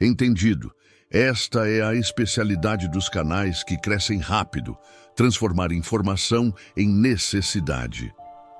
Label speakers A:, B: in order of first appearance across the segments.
A: Entendido. Esta é a especialidade dos canais que crescem rápido, transformar informação em necessidade.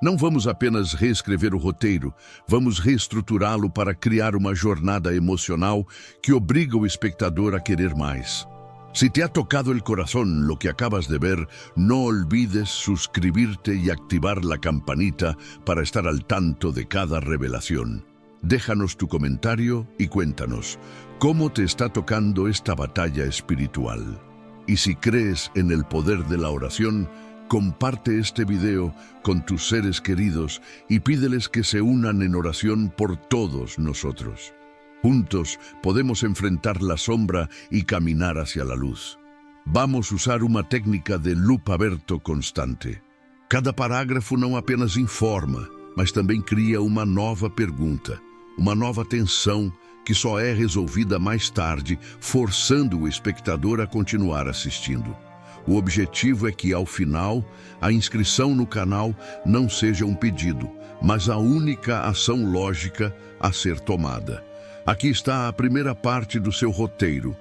A: Não vamos apenas reescrever o roteiro, vamos reestruturá-lo para criar uma jornada emocional que obriga o espectador a querer mais. Si te ha tocado el corazón lo que acabas de ver, no olvides suscribirte y activar la campanita para estar al tanto de cada revelación. Déjanos tu comentario y cuéntanos cómo te está tocando esta batalla espiritual. Y si crees en el poder de la oración, comparte este video con tus seres queridos y pídeles que se unan en oración por todos nosotros. Juntos podemos enfrentar la sombra y caminar hacia la luz. Vamos a usar uma técnica de loop aberto constante. Cada parágrafo não apenas informa, mas também cria uma nova pergunta, uma nova tensão que só é resolvida mais tarde, forçando o espectador a continuar assistindo. O objetivo é que, ao final, a inscrição no canal não seja um pedido, mas a única ação lógica a ser tomada. Aqui está a primeira parte do seu roteiro,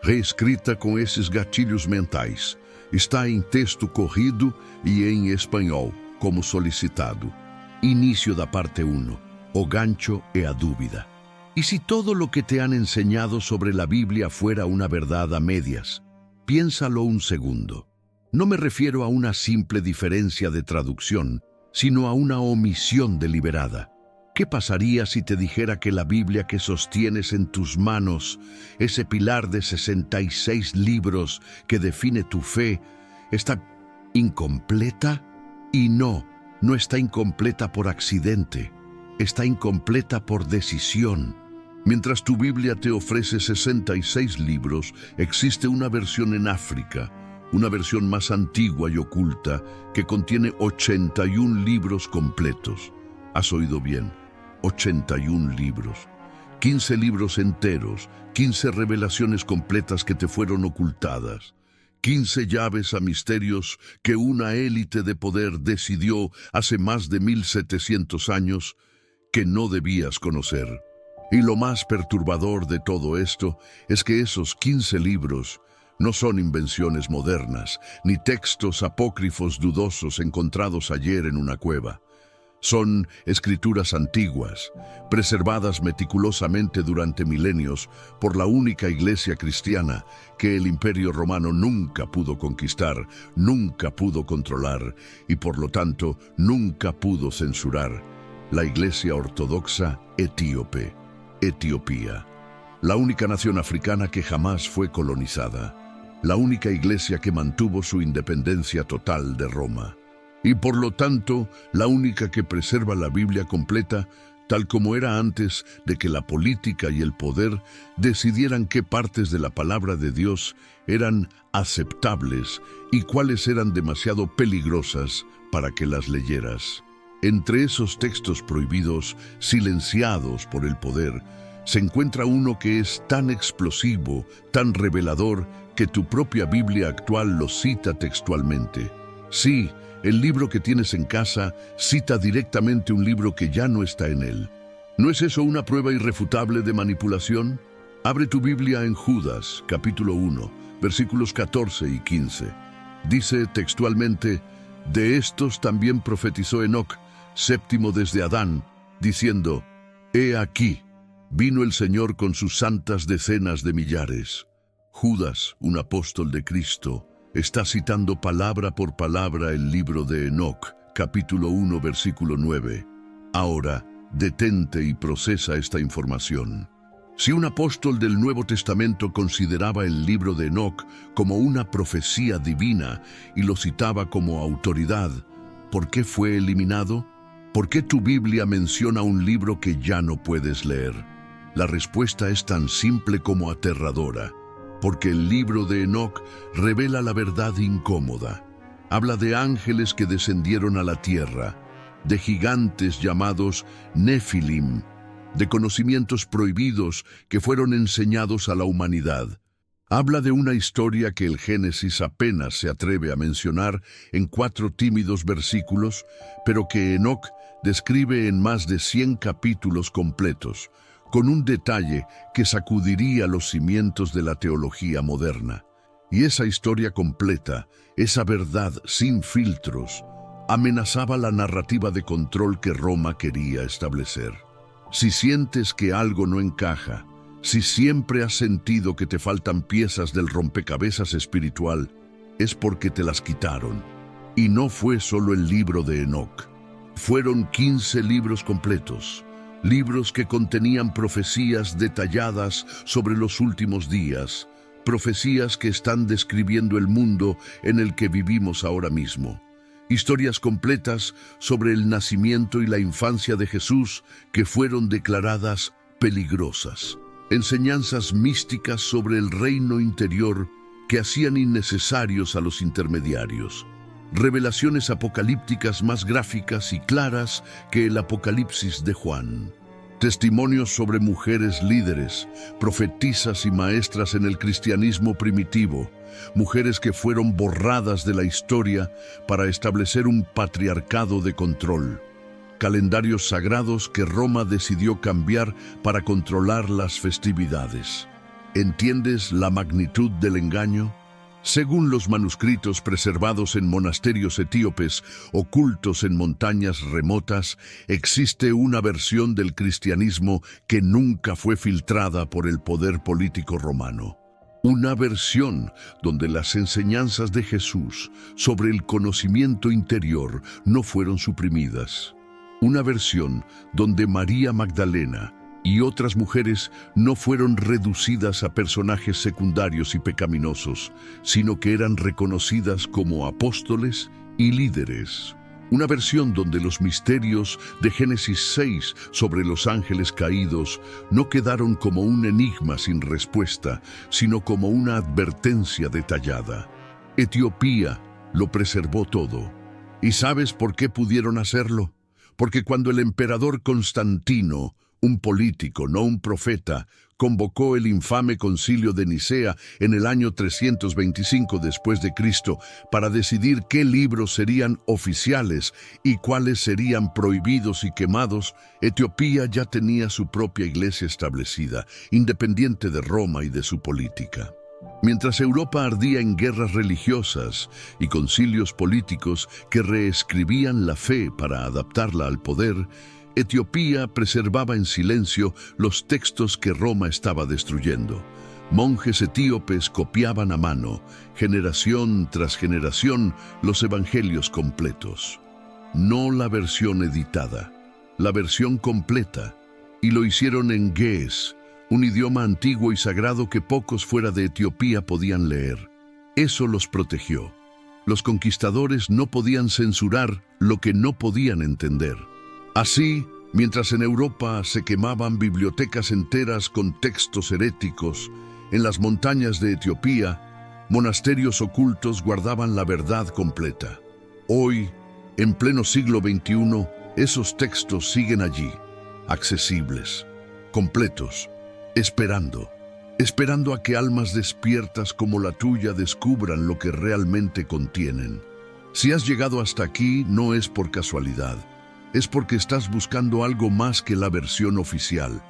A: reescrita com esses gatilhos mentais. Está em texto corrido e em espanhol, como solicitado. Início da parte 1. O gancho e a dúvida. ¿Y si todo lo que te han enseñado sobre la Biblia fuera una verdad a medias? Piénsalo un segundo. No me refiero a una simple diferencia de traducción, sino a una omisión deliberada. ¿Qué pasaría si te dijera que la Biblia que sostienes en tus manos, ese pilar de 66 libros que define tu fe, está incompleta? Y no está incompleta por accidente, está incompleta por decisión. Mientras tu Biblia te ofrece 66 libros, existe una versión en África, una versión más antigua y oculta que contiene 81 libros completos. ¿Has oído bien? 81 libros. 15 libros enteros, 15 revelaciones completas que te fueron ocultadas. 15 llaves a misterios que una élite de poder decidió hace más de 1700 años que no debías conocer. Y lo más perturbador de todo esto es que esos 15 libros no son invenciones modernas, ni textos apócrifos dudosos encontrados ayer en una cueva. Son escrituras antiguas, preservadas meticulosamente durante milenios por la única iglesia cristiana que el Imperio Romano nunca pudo conquistar, nunca pudo controlar y por lo tanto nunca pudo censurar. La Iglesia Ortodoxa Etíope. Etiopía, la única nación africana que jamás fue colonizada, la única iglesia que mantuvo su independencia total de Roma, y por lo tanto, la única que preserva la Biblia completa, tal como era antes de que la política y el poder decidieran qué partes de la palabra de Dios eran aceptables y cuáles eran demasiado peligrosas para que las leyeras. Entre esos textos prohibidos, silenciados por el poder, se encuentra uno que es tan explosivo, tan revelador, que tu propia Biblia actual lo cita textualmente. Sí, el libro que tienes en casa cita directamente un libro que ya no está en él. ¿No es eso una prueba irrefutable de manipulación? Abre tu Biblia en Judas, capítulo 1, versículos 14 y 15. Dice textualmente, de estos también profetizó Enoc, séptimo desde Adán, diciendo, he aquí, vino el Señor con sus santas decenas de millares. Judas, un apóstol de Cristo, está citando palabra por palabra el libro de Enoc, capítulo 1, versículo 9. Ahora, detente y procesa esta información. Si un apóstol del Nuevo Testamento consideraba el libro de Enoc como una profecía divina y lo citaba como autoridad, ¿por qué fue eliminado? ¿Por qué tu Biblia menciona un libro que ya no puedes leer? La respuesta es tan simple como aterradora, porque el libro de Enoc revela la verdad incómoda. Habla de ángeles que descendieron a la tierra, de gigantes llamados Nefilim, de conocimientos prohibidos que fueron enseñados a la humanidad. Habla de una historia que el Génesis apenas se atreve a mencionar en 4 tímidos versículos, pero que Enoc describe en más de 100 capítulos completos, con un detalle que sacudiría los cimientos de la teología moderna. Y esa historia completa, esa verdad sin filtros, amenazaba la narrativa de control que Roma quería establecer. Si sientes que algo no encaja, si siempre has sentido que te faltan piezas del rompecabezas espiritual, es porque te las quitaron. Y no fue solo el libro de Enoc. Fueron 15 libros completos, libros que contenían profecías detalladas sobre los últimos días, profecías que están describiendo el mundo en el que vivimos ahora mismo. Historias completas sobre el nacimiento y la infancia de Jesús que fueron declaradas peligrosas. Enseñanzas místicas sobre el reino interior que hacían innecesarios a los intermediarios. Revelaciones apocalípticas más gráficas y claras que el Apocalipsis de Juan. Testimonios sobre mujeres líderes, profetisas y maestras en el cristianismo primitivo, mujeres que fueron borradas de la historia para establecer un patriarcado de control. Calendarios sagrados que Roma decidió cambiar para controlar las festividades. ¿Entiendes la magnitud del engaño? Según los manuscritos preservados en monasterios etíopes ocultos en montañas remotas, existe una versión del cristianismo que nunca fue filtrada por el poder político romano. Una versión donde las enseñanzas de Jesús sobre el conocimiento interior no fueron suprimidas. Una versión donde María Magdalena y otras mujeres no fueron reducidas a personajes secundarios y pecaminosos, sino que eran reconocidas como apóstoles y líderes. Una versión donde los misterios de Génesis 6 sobre los ángeles caídos no quedaron como un enigma sin respuesta, sino como una advertencia detallada. Etiopía lo preservó todo. ¿Y sabes por qué pudieron hacerlo? Porque cuando el emperador Constantino, un político, no un profeta, convocó el infame concilio de Nicea en el año 325 después de Cristo para decidir qué libros serían oficiales y cuáles serían prohibidos y quemados, Etiopía ya tenía su propia iglesia establecida, independiente de Roma y de su política. Mientras Europa ardía en guerras religiosas y concilios políticos que reescribían la fe para adaptarla al poder, Etiopía preservaba en silencio los textos que Roma estaba destruyendo. Monjes etíopes copiaban a mano, generación tras generación, los evangelios completos. No la versión editada, la versión completa. Y lo hicieron en ge'ez, un idioma antiguo y sagrado que pocos fuera de Etiopía podían leer. Eso los protegió. Los conquistadores no podían censurar lo que no podían entender. Así, mientras en Europa se quemaban bibliotecas enteras con textos heréticos, en las montañas de Etiopía, monasterios ocultos guardaban la verdad completa. Hoy, en pleno siglo XXI, esos textos siguen allí, accesibles, completos, esperando a que almas despiertas como la tuya descubran lo que realmente contienen. Si has llegado hasta aquí, no es por casualidad. Es porque estás buscando algo más que la versión oficial.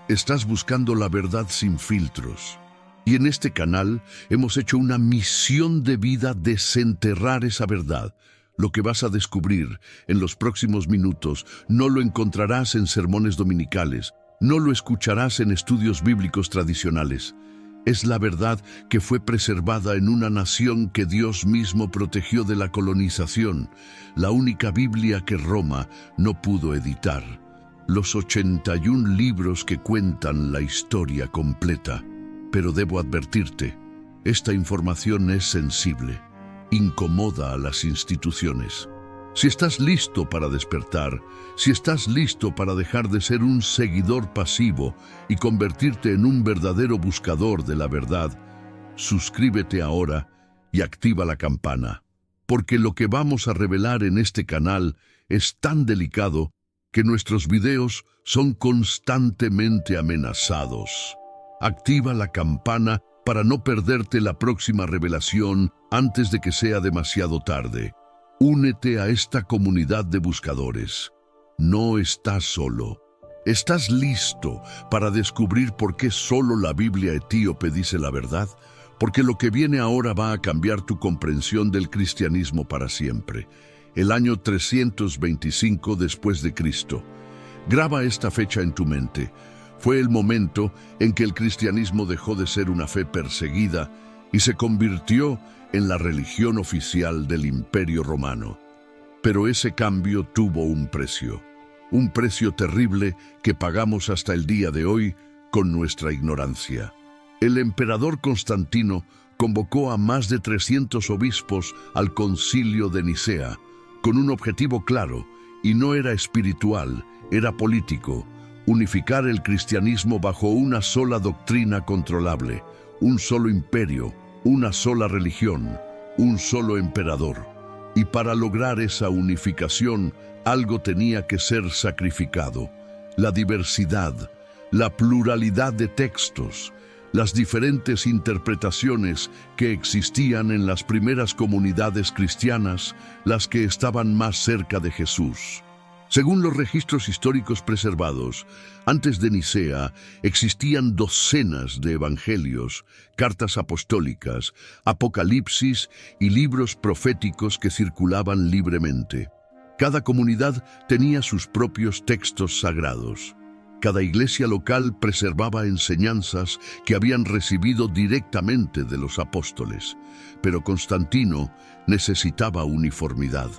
A: Estás buscando la verdad sin filtros. Y en este canal hemos hecho una misión de vida: desenterrar esa verdad. Lo que vas a descubrir en los próximos minutos no lo encontrarás en sermones dominicales, no lo escucharás en estudios bíblicos tradicionales. Es la verdad que fue preservada en una nación que Dios mismo protegió de la colonización, la única Biblia que Roma no pudo editar. Los 81 libros que cuentan la historia completa. Pero debo advertirte, esta información es sensible, incomoda a las instituciones. Si estás listo para despertar, si estás listo para dejar de ser un seguidor pasivo y convertirte en un verdadero buscador de la verdad, suscríbete ahora y activa la campana, porque lo que vamos a revelar en este canal es tan delicado que nuestros videos son constantemente amenazados. Activa la campana para no perderte la próxima revelación antes de que sea demasiado tarde. Únete a esta comunidad de buscadores. No estás solo. ¿Estás listo para descubrir por qué solo la Biblia etíope dice la verdad? Porque lo que viene ahora va a cambiar tu comprensión del cristianismo para siempre. El año 325 después de Cristo. Graba esta fecha en tu mente. Fue el momento en que el cristianismo dejó de ser una fe perseguida y se convirtió en la religión oficial del Imperio Romano. Pero ese cambio tuvo un precio terrible que pagamos hasta el día de hoy con nuestra ignorancia. El emperador Constantino convocó a más de 300 obispos al Concilio de Nicea, con un objetivo claro, y no era espiritual, era político: unificar el cristianismo bajo una sola doctrina controlable, un solo imperio, una sola religión, un solo emperador. Y para lograr esa unificación, algo tenía que ser sacrificado: la diversidad, la pluralidad de textos, las diferentes interpretaciones que existían en las primeras comunidades cristianas, las que estaban más cerca de Jesús. Según los registros históricos preservados, antes de Nicea existían docenas de evangelios, cartas apostólicas, apocalipsis y libros proféticos que circulaban libremente. Cada comunidad tenía sus propios textos sagrados. Cada iglesia local preservaba enseñanzas que habían recibido directamente de los apóstoles. Pero Constantino necesitaba uniformidad.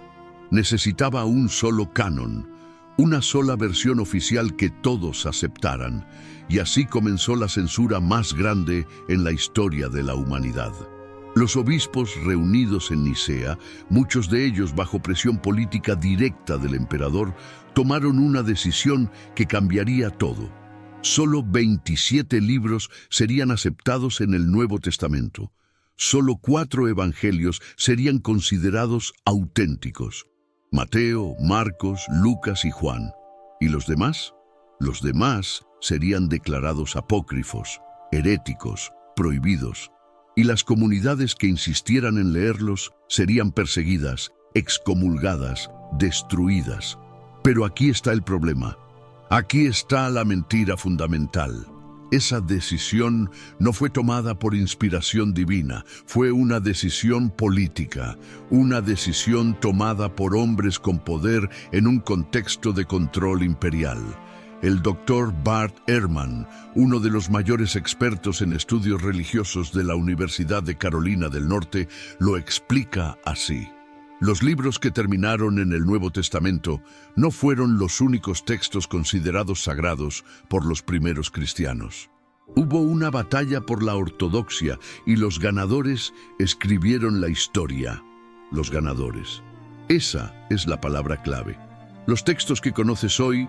A: Necesitaba un solo canon, una sola versión oficial que todos aceptaran, y así comenzó la censura más grande en la historia de la humanidad. Los obispos reunidos en Nicea, muchos de ellos bajo presión política directa del emperador, tomaron una decisión que cambiaría todo. Solo 27 libros serían aceptados en el Nuevo Testamento. Solo 4 evangelios serían considerados auténticos: Mateo, Marcos, Lucas y Juan. ¿Y los demás? Los demás serían declarados apócrifos, heréticos, prohibidos. Y las comunidades que insistieran en leerlos serían perseguidas, excomulgadas, destruidas. Pero aquí está el problema. Aquí está la mentira fundamental. Esa decisión no fue tomada por inspiración divina, fue una decisión política, una decisión tomada por hombres con poder en un contexto de control imperial. El doctor Bart Ehrman, uno de los mayores expertos en estudios religiosos de la Universidad de Carolina del Norte, lo explica así. Los libros que terminaron en el Nuevo Testamento no fueron los únicos textos considerados sagrados por los primeros cristianos. Hubo una batalla por la ortodoxia y los ganadores escribieron la historia. Los ganadores. Esa es la palabra clave. Los textos que conoces hoy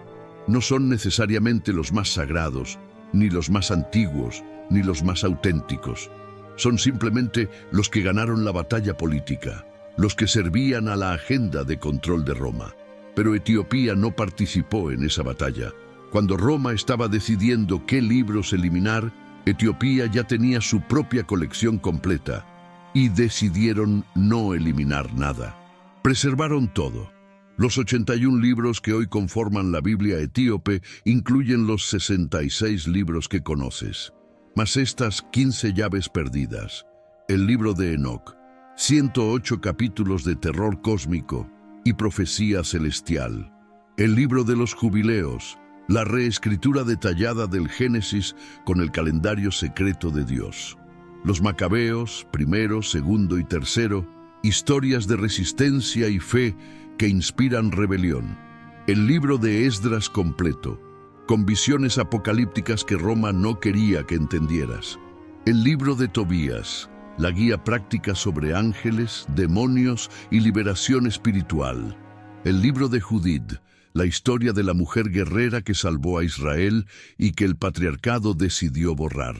A: no son necesariamente los más sagrados, ni los más antiguos, ni los más auténticos. Son simplemente los que ganaron la batalla política, los que servían a la agenda de control de Roma. Pero Etiopía no participó en esa batalla. Cuando Roma estaba decidiendo qué libros eliminar, Etiopía ya tenía su propia colección completa y decidieron no eliminar nada. Preservaron todo. Los 81 libros que hoy conforman la Biblia etíope incluyen los 66 libros que conoces, más estas 15 llaves perdidas, el libro de Enoc, 108 capítulos de terror cósmico y profecía celestial, el libro de los jubileos, la reescritura detallada del Génesis con el calendario secreto de Dios, los macabeos, primero, segundo y tercero, historias de resistencia y fe que inspiran rebelión, el libro de Esdras completo, con visiones apocalípticas que Roma no quería que entendieras, el libro de Tobías, la guía práctica sobre ángeles, demonios y liberación espiritual, el libro de Judith, la historia de la mujer guerrera que salvó a Israel y que el patriarcado decidió borrar,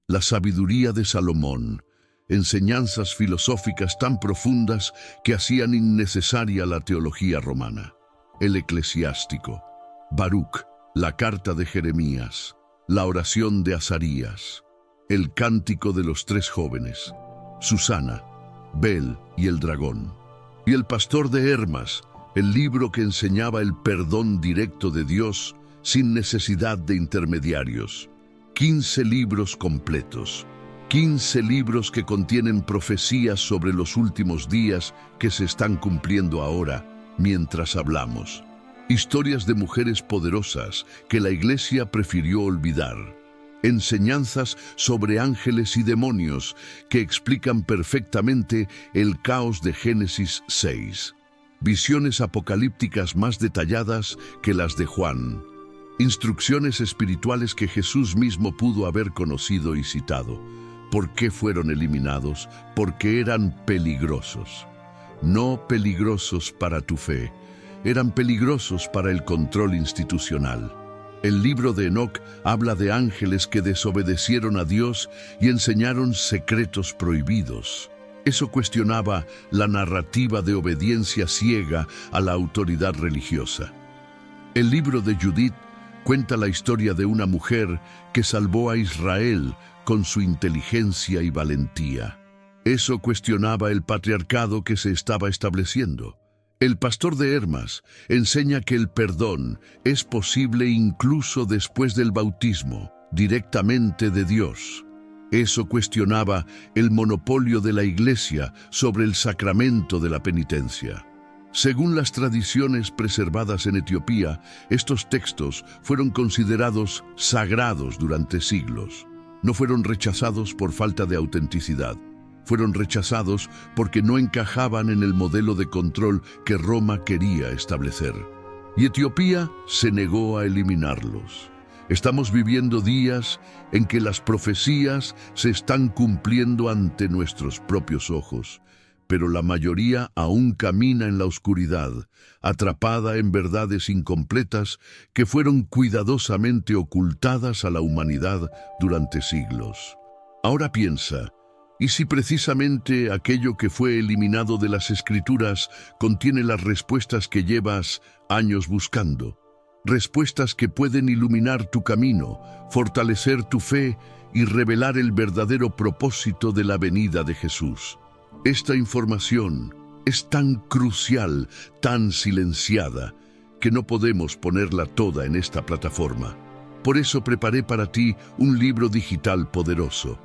A: la sabiduría de Salomón, enseñanzas filosóficas tan profundas que hacían innecesaria la teología romana, el eclesiástico, Baruch, la carta de Jeremías, la oración de Azarías, el cántico de los 3 jóvenes, Susana, Bel y el dragón, y el pastor de Hermas, el libro que enseñaba el perdón directo de Dios, sin necesidad de intermediarios. 15 libros completos. 15 libros que contienen profecías sobre los últimos días que se están cumpliendo ahora mientras hablamos. Historias de mujeres poderosas que la Iglesia prefirió olvidar. Enseñanzas sobre ángeles y demonios que explican perfectamente el caos de Génesis 6. Visiones apocalípticas más detalladas que las de Juan. Instrucciones espirituales que Jesús mismo pudo haber conocido y citado. ¿Por qué fueron eliminados? Porque eran peligrosos. No peligrosos para tu fe, eran peligrosos para el control institucional. El libro de Enoc habla de ángeles que desobedecieron a Dios y enseñaron secretos prohibidos. Eso cuestionaba la narrativa de obediencia ciega a la autoridad religiosa. El libro de Judith cuenta la historia de una mujer que salvó a Israel con su inteligencia y valentía. Eso cuestionaba el patriarcado que se estaba estableciendo. El pastor de Hermas enseña que el perdón es posible incluso después del bautismo, directamente de Dios. Eso cuestionaba el monopolio de la Iglesia sobre el sacramento de la penitencia. Según las tradiciones preservadas en Etiopía, estos textos fueron considerados sagrados durante siglos. No fueron rechazados por falta de autenticidad. Fueron rechazados porque no encajaban en el modelo de control que Roma quería establecer. Y Etiopía se negó a eliminarlos. Estamos viviendo días en que las profecías se están cumpliendo ante nuestros propios ojos, pero la mayoría aún camina en la oscuridad, atrapada en verdades incompletas que fueron cuidadosamente ocultadas a la humanidad durante siglos. Ahora piensa, ¿y si precisamente aquello que fue eliminado de las Escrituras contiene las respuestas que llevas años buscando? Respuestas que pueden iluminar tu camino, fortalecer tu fe y revelar el verdadero propósito de la venida de Jesús. Esta información es tan crucial, tan silenciada, que no podemos ponerla toda en esta plataforma. Por eso preparé para ti un libro digital poderoso.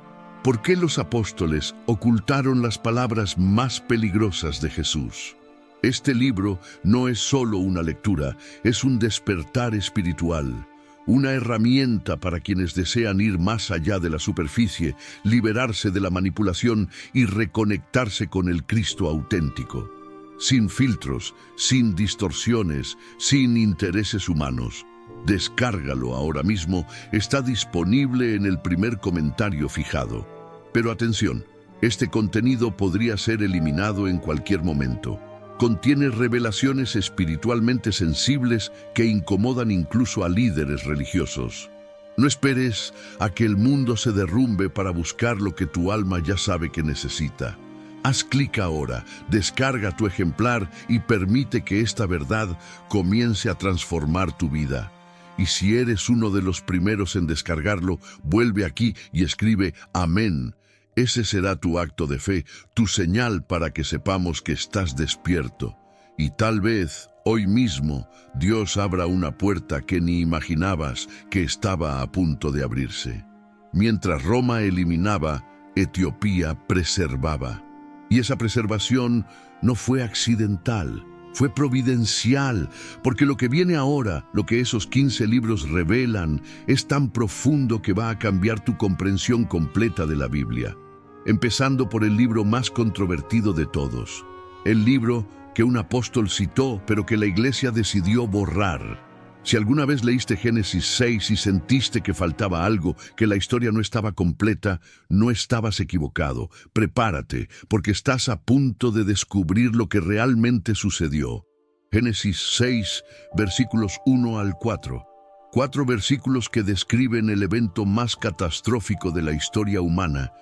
A: ¿Por qué los apóstoles ocultaron las palabras más peligrosas de Jesús? Este libro no es solo una lectura, es un despertar espiritual, una herramienta para quienes desean ir más allá de la superficie, liberarse de la manipulación y reconectarse con el Cristo auténtico. Sin filtros, sin distorsiones, sin intereses humanos. Descárgalo ahora mismo, está disponible en el primer comentario fijado. Pero atención, este contenido podría ser eliminado en cualquier momento. Contiene revelaciones espiritualmente sensibles que incomodan incluso a líderes religiosos. No esperes a que el mundo se derrumbe para buscar lo que tu alma ya sabe que necesita. Haz clic ahora, descarga tu ejemplar y permite que esta verdad comience a transformar tu vida. Y si eres uno de los primeros en descargarlo, vuelve aquí y escribe amén. Ese será tu acto de fe, tu señal para que sepamos que estás despierto. Y tal vez, hoy mismo, Dios abra una puerta que ni imaginabas que estaba a punto de abrirse. Mientras Roma eliminaba, Etiopía preservaba. Y esa preservación no fue accidental, fue providencial, porque lo que viene ahora, lo que esos 15 libros revelan, es tan profundo que va a cambiar tu comprensión completa de la Biblia. Empezando por el libro más controvertido de todos, el libro que un apóstol citó, pero que la Iglesia decidió borrar. Si alguna vez leíste Génesis 6 y sentiste que faltaba algo, que la historia no estaba completa, no estabas equivocado. Prepárate, porque estás a punto de descubrir lo que realmente sucedió. Génesis 6, versículos 1 al 4. 4 versículos que describen el evento más catastrófico de la historia humana,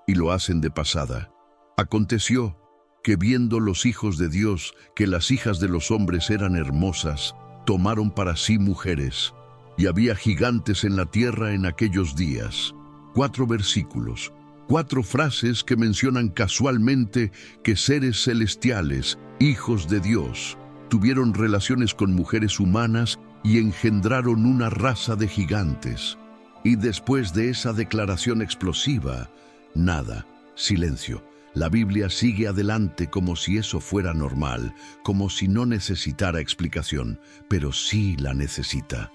A: y lo hacen de pasada. Aconteció que viendo los hijos de Dios que las hijas de los hombres eran hermosas, tomaron para sí mujeres, y había gigantes en la tierra en aquellos días. 4 versículos, 4 frases que mencionan casualmente que seres celestiales, hijos de Dios, tuvieron relaciones con mujeres humanas y engendraron una raza de gigantes. Y después de esa declaración explosiva, nada, silencio. La Biblia sigue adelante como si eso fuera normal, como si no necesitara explicación, pero sí la necesita.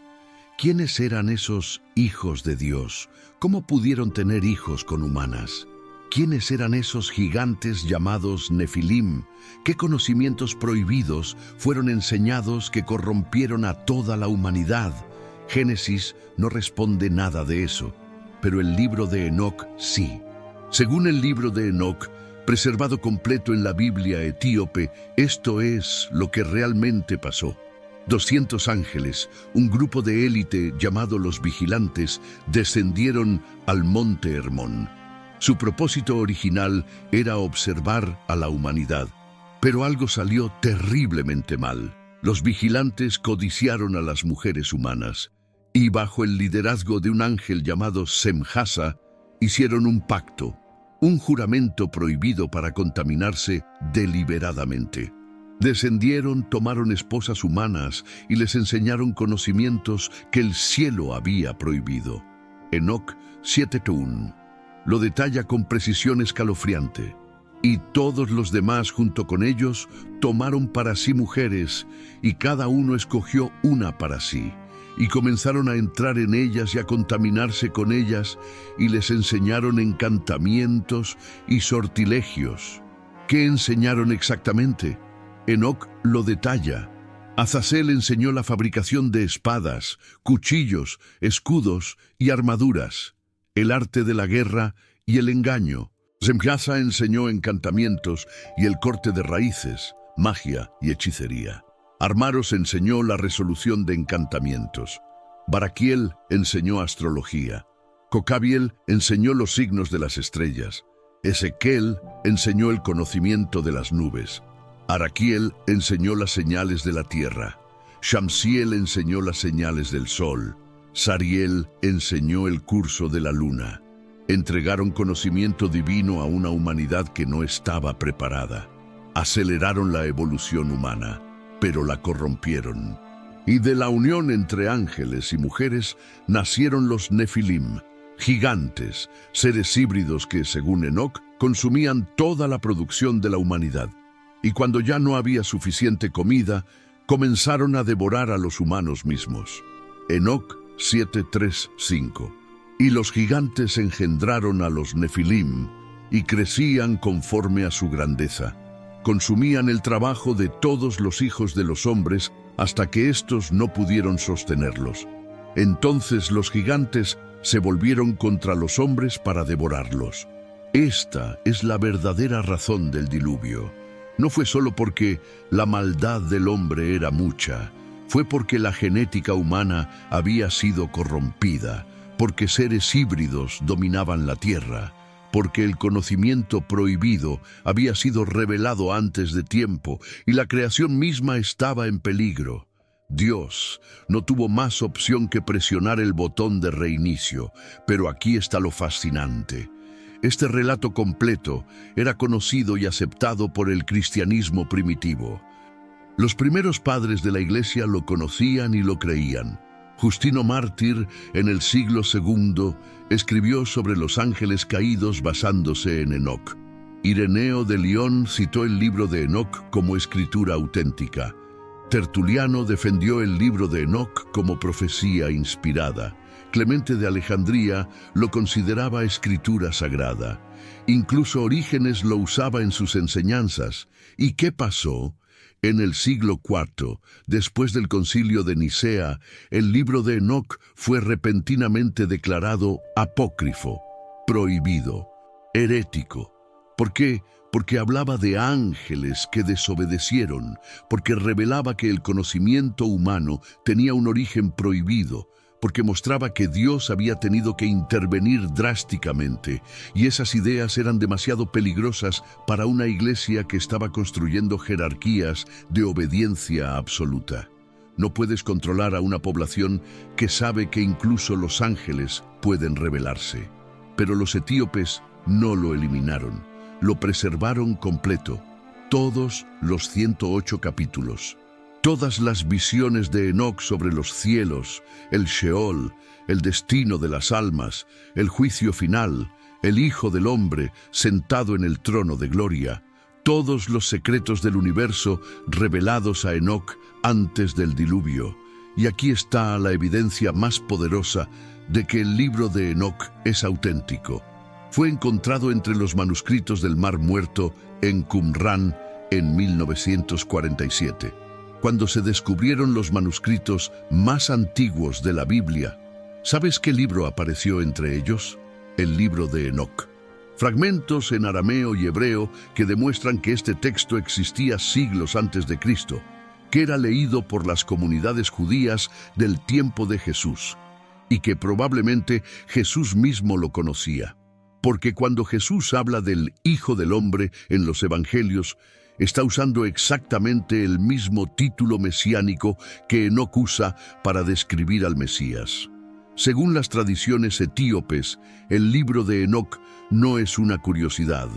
A: ¿Quiénes eran esos hijos de Dios? ¿Cómo pudieron tener hijos con humanas? ¿Quiénes eran esos gigantes llamados Nefilim? ¿Qué conocimientos prohibidos fueron enseñados que corrompieron a toda la humanidad? Génesis no responde nada de eso, pero el libro de Enoc sí. Según el libro de Enoc, preservado completo en la Biblia etíope, esto es lo que realmente pasó. 200 ángeles, un grupo de élite llamado los vigilantes, descendieron al monte Hermón. Su propósito original era observar a la humanidad, pero algo salió terriblemente mal. Los vigilantes codiciaron a las mujeres humanas y bajo el liderazgo de un ángel llamado Semjasa, hicieron un pacto, un juramento prohibido para contaminarse deliberadamente. Descendieron, tomaron esposas humanas y les enseñaron conocimientos que el cielo había prohibido. Enoc 7:1 lo detalla con precisión escalofriante. Y todos los demás junto con ellos tomaron para sí mujeres, y cada uno escogió una para sí. Y comenzaron a entrar en ellas y a contaminarse con ellas, y les enseñaron encantamientos y sortilegios. ¿Qué enseñaron exactamente? Enoc lo detalla. Azazel enseñó la fabricación de espadas, cuchillos, escudos y armaduras, el arte de la guerra y el engaño. Semjasa enseñó encantamientos y el corte de raíces, magia y hechicería. Armaros enseñó la resolución de encantamientos. Baraquiel enseñó astrología. Cocabiel enseñó los signos de las estrellas. Ezequiel enseñó el conocimiento de las nubes. Araquiel enseñó las señales de la tierra. Shamsiel enseñó las señales del sol. Sariel enseñó el curso de la luna. Entregaron conocimiento divino a una humanidad que no estaba preparada. Aceleraron la evolución humana, pero la corrompieron. Y de la unión entre ángeles y mujeres nacieron los Nefilim, gigantes, seres híbridos que, según Enoc, consumían toda la producción de la humanidad. Y cuando ya no había suficiente comida, comenzaron a devorar a los humanos mismos. Enoc 7:3-5. Y los gigantes engendraron a los Nefilim, y crecían conforme a su grandeza. Consumían el trabajo de todos los hijos de los hombres, hasta que éstos no pudieron sostenerlos. Entonces los gigantes se volvieron contra los hombres para devorarlos. Esta es la verdadera razón del diluvio. No fue solo porque la maldad del hombre era mucha, fue porque la genética humana había sido corrompida, porque seres híbridos dominaban la tierra, porque el conocimiento prohibido había sido revelado antes de tiempo y la creación misma estaba en peligro. Dios no tuvo más opción que presionar el botón de reinicio, pero aquí está lo fascinante. Este relato completo era conocido y aceptado por el cristianismo primitivo. Los primeros padres de la Iglesia lo conocían y lo creían. Justino Mártir, en el siglo II, escribió sobre los ángeles caídos basándose en Enoc. Ireneo de León citó el libro de Enoc como escritura auténtica. Tertuliano defendió el libro de Enoc como profecía inspirada. Clemente de Alejandría lo consideraba escritura sagrada. Incluso Orígenes lo usaba en sus enseñanzas. ¿Y qué pasó? En el siglo IV, después del concilio de Nicea, el libro de Enoc fue repentinamente declarado apócrifo, prohibido, herético. ¿Por qué? Porque hablaba de ángeles que desobedecieron, porque revelaba que el conocimiento humano tenía un origen prohibido, porque mostraba que Dios había tenido que intervenir drásticamente, y esas ideas eran demasiado peligrosas para una iglesia que estaba construyendo jerarquías de obediencia absoluta. No puedes controlar a una población que sabe que incluso los ángeles pueden rebelarse. Pero los etíopes no lo eliminaron, lo preservaron completo, todos los 108 capítulos. Todas las visiones de Enoc sobre los cielos, el Sheol, el destino de las almas, el juicio final, el Hijo del Hombre sentado en el trono de gloria, todos los secretos del universo revelados a Enoc antes del diluvio. Y aquí está la evidencia más poderosa de que el libro de Enoc es auténtico. Fue encontrado entre los manuscritos del Mar Muerto en Qumrán en 1947. Cuando se descubrieron los manuscritos más antiguos de la Biblia, ¿sabes qué libro apareció entre ellos? El libro de Enoc. Fragmentos en arameo y hebreo que demuestran que este texto existía siglos antes de Cristo, que era leído por las comunidades judías del tiempo de Jesús, y que probablemente Jesús mismo lo conocía. Porque cuando Jesús habla del Hijo del Hombre en los Evangelios, está usando exactamente el mismo título mesiánico que Enoc usa para describir al Mesías. Según las tradiciones etíopes, el libro de Enoc no es una curiosidad,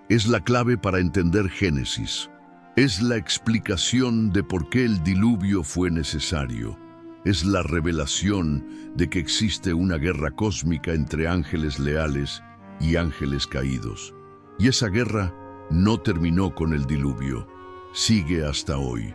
A: es la clave para entender Génesis. Es la explicación de por qué el diluvio fue necesario. Es la revelación de que existe una guerra cósmica entre ángeles leales y ángeles caídos. Y esa guerra no terminó con el diluvio, sigue hasta hoy.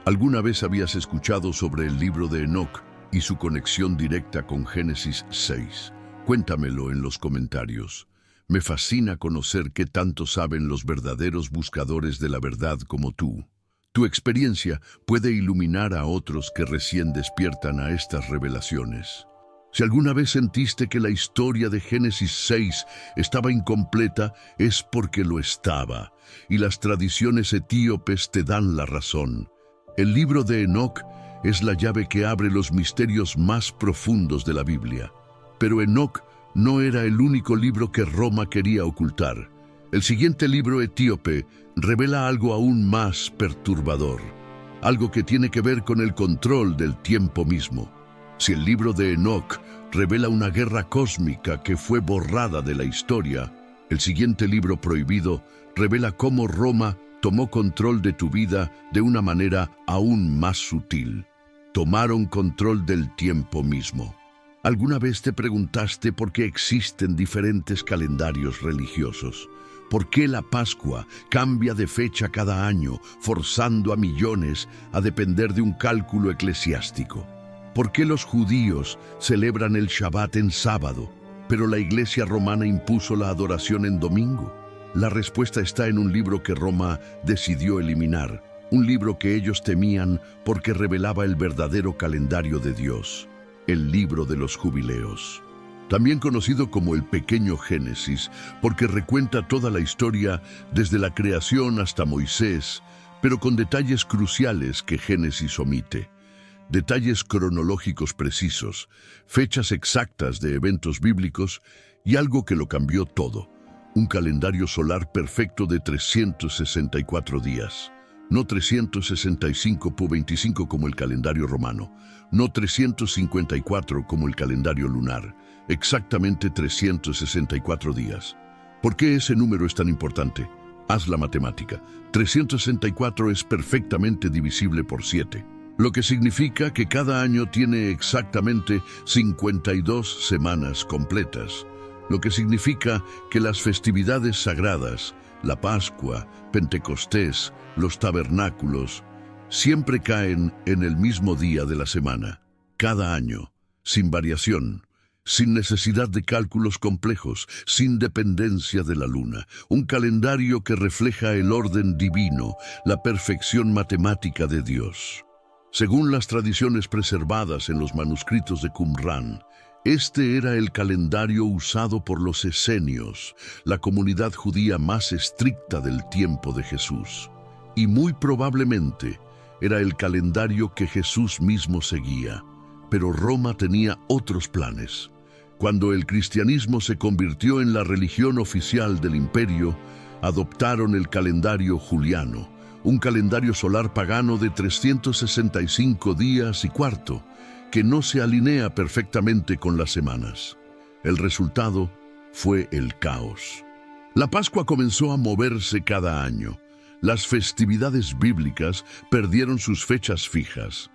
A: ¿Alguna vez habías escuchado sobre el libro de Enoc y su conexión directa con Génesis 6? Cuéntamelo en los comentarios. Me fascina conocer qué tanto saben los verdaderos buscadores de la verdad como tú. Tu experiencia puede iluminar a otros que recién despiertan a estas revelaciones. Si alguna vez sentiste que la historia de Génesis 6 estaba incompleta, es porque lo estaba, y las tradiciones etíopes te dan la razón. El libro de Enoc es la llave que abre los misterios más profundos de la Biblia. Pero Enoc no era el único libro que Roma quería ocultar. El siguiente libro etíope revela algo aún más perturbador, algo que tiene que ver con el control del tiempo mismo. Si el libro de Enoc revela una guerra cósmica que fue borrada de la historia, el siguiente libro prohibido revela cómo Roma tomó control de tu vida de una manera aún más sutil. Tomaron control del tiempo mismo. ¿Alguna vez te preguntaste por qué existen diferentes calendarios religiosos? ¿Por qué la Pascua cambia de fecha cada año, forzando a millones a depender de un cálculo eclesiástico? ¿Por qué los judíos celebran el Shabbat en sábado, pero la Iglesia romana impuso la adoración en domingo? La respuesta está en un libro que Roma decidió eliminar, un libro que ellos temían porque revelaba el verdadero calendario de Dios, el libro de los jubileos. También conocido como el Pequeño Génesis, porque recuenta toda la historia desde la creación hasta Moisés, pero con detalles cruciales que Génesis omite. Detalles cronológicos precisos, fechas exactas de eventos bíblicos y algo que lo cambió todo. Un calendario solar perfecto de 364 días. No 365/25 como el calendario romano, no 354 como el calendario lunar, exactamente 364 días. ¿Por qué ese número es tan importante? Haz la matemática. 364 es perfectamente divisible por 7. Lo que significa que cada año tiene exactamente 52 semanas completas, lo que significa que las festividades sagradas, la Pascua, Pentecostés, los tabernáculos, siempre caen en el mismo día de la semana, cada año, sin variación, sin necesidad de cálculos complejos, sin dependencia de la luna. Un calendario que refleja el orden divino, la perfección matemática de Dios. Según las tradiciones preservadas en los manuscritos de Qumrán, este era el calendario usado por los esenios, la comunidad judía más estricta del tiempo de Jesús. Y muy probablemente era el calendario que Jesús mismo seguía. Pero Roma tenía otros planes. Cuando el cristianismo se convirtió en la religión oficial del imperio, adoptaron el calendario juliano, un calendario solar pagano de 365 días y cuarto, que no se alinea perfectamente con las semanas. El resultado fue el caos. La Pascua comenzó a moverse cada año. Las festividades bíblicas perdieron sus fechas fijas,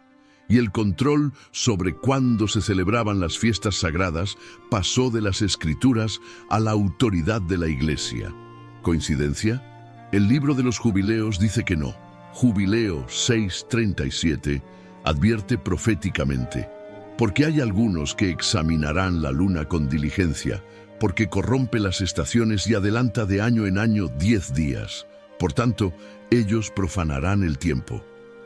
A: y el control sobre cuándo se celebraban las fiestas sagradas pasó de las Escrituras a la autoridad de la Iglesia. ¿Coincidencia? El libro de los Jubileos dice que no. Jubileo 6:37 advierte proféticamente: porque hay algunos que examinarán la luna con diligencia, porque corrompe las estaciones y adelanta de año en año 10 días. Por tanto, ellos profanarán el tiempo.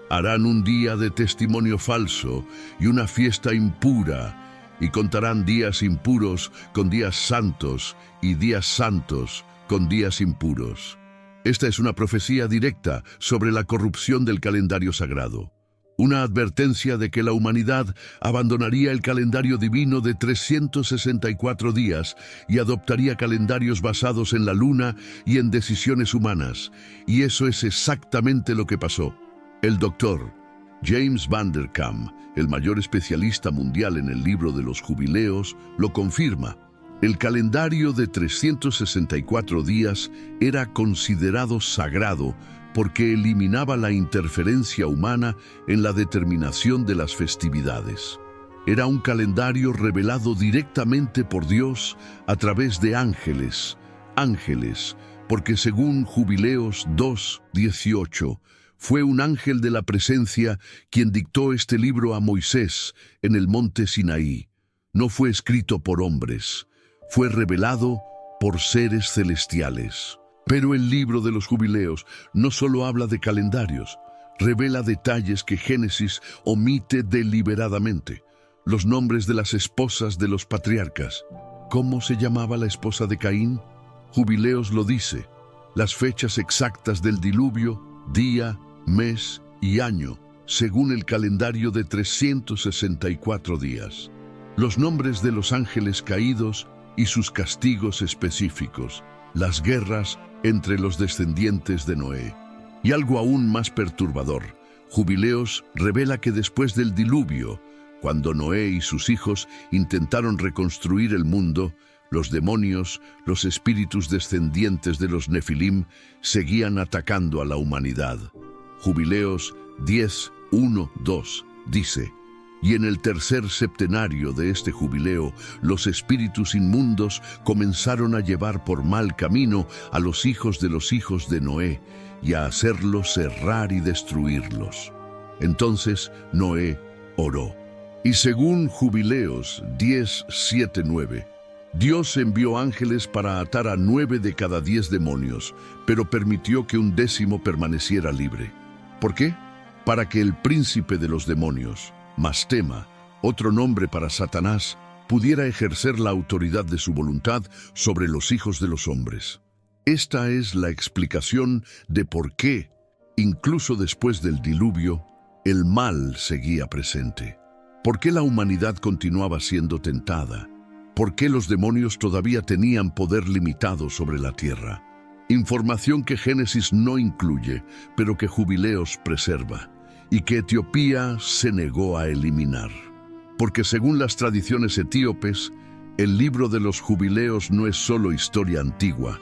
A: Harán un día de testimonio falso y una fiesta impura, y contarán días impuros con días santos y días santos con días impuros. Esta es una profecía directa sobre la corrupción del calendario sagrado. Una advertencia de que la humanidad abandonaría el calendario divino de 364 días y adoptaría calendarios basados en la luna y en decisiones humanas. Y eso es exactamente lo que pasó. El doctor James Van der Kam, el mayor especialista mundial en el libro de los Jubileos, lo confirma. El calendario de 364 días era considerado sagrado porque eliminaba la interferencia humana en la determinación de las festividades. Era un calendario revelado directamente por Dios a través de ángeles, porque según Jubileos 2:18, fue un ángel de la presencia quien dictó este libro a Moisés en el monte Sinaí. No fue escrito por hombres, fue revelado por seres celestiales. Pero el libro de los Jubileos no solo habla de calendarios, revela detalles que Génesis omite deliberadamente. Los nombres de las esposas de los patriarcas. ¿Cómo se llamaba la esposa de Caín? Jubileos lo dice. Las fechas exactas del diluvio, día, mes y año, según el calendario de 364 días. Los nombres de los ángeles caídos y sus castigos específicos. Las guerras entre los descendientes de Noé. Y algo aún más perturbador, Jubileos revela que después del diluvio, cuando Noé y sus hijos intentaron reconstruir el mundo, los demonios, los espíritus descendientes de los Nefilim, seguían atacando a la humanidad. Jubileos 10:1-2 dice: y en el tercer septenario de este jubileo, los espíritus inmundos comenzaron a llevar por mal camino a los hijos de Noé y a hacerlos errar y destruirlos. Entonces Noé oró. Y según Jubileos 10:7-9, Dios envió ángeles para atar a 9 de cada 10 demonios, pero permitió que un 10º permaneciera libre. ¿Por qué? Para que el príncipe de los demonios, Mastema, otro nombre para Satanás, pudiera ejercer la autoridad de su voluntad sobre los hijos de los hombres. Esta es la explicación de por qué, incluso después del diluvio, el mal seguía presente. ¿Por qué la humanidad continuaba siendo tentada? ¿Por qué los demonios todavía tenían poder limitado sobre la tierra? Información que Génesis no incluye, pero que Jubileos preserva, y que Etiopía se negó a eliminar. Porque según las tradiciones etíopes, el libro de los Jubileos no es solo historia antigua,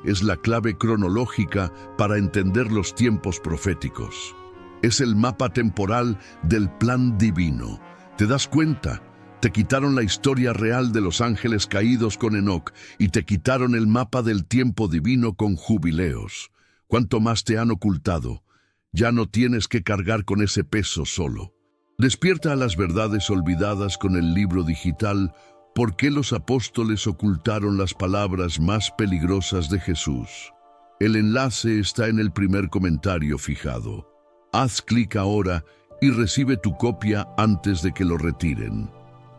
A: es la clave cronológica para entender los tiempos proféticos. Es el mapa temporal del plan divino. ¿Te das cuenta? Te quitaron la historia real de los ángeles caídos con Enoc y te quitaron el mapa del tiempo divino con Jubileos. ¿Cuánto más te han ocultado? Ya no tienes que cargar con ese peso solo. Despierta a las verdades olvidadas con el libro digital. ¿Por qué los apóstoles ocultaron las palabras más peligrosas de Jesús? El enlace está en el primer comentario fijado. Haz clic ahora y recibe tu copia antes de que lo retiren.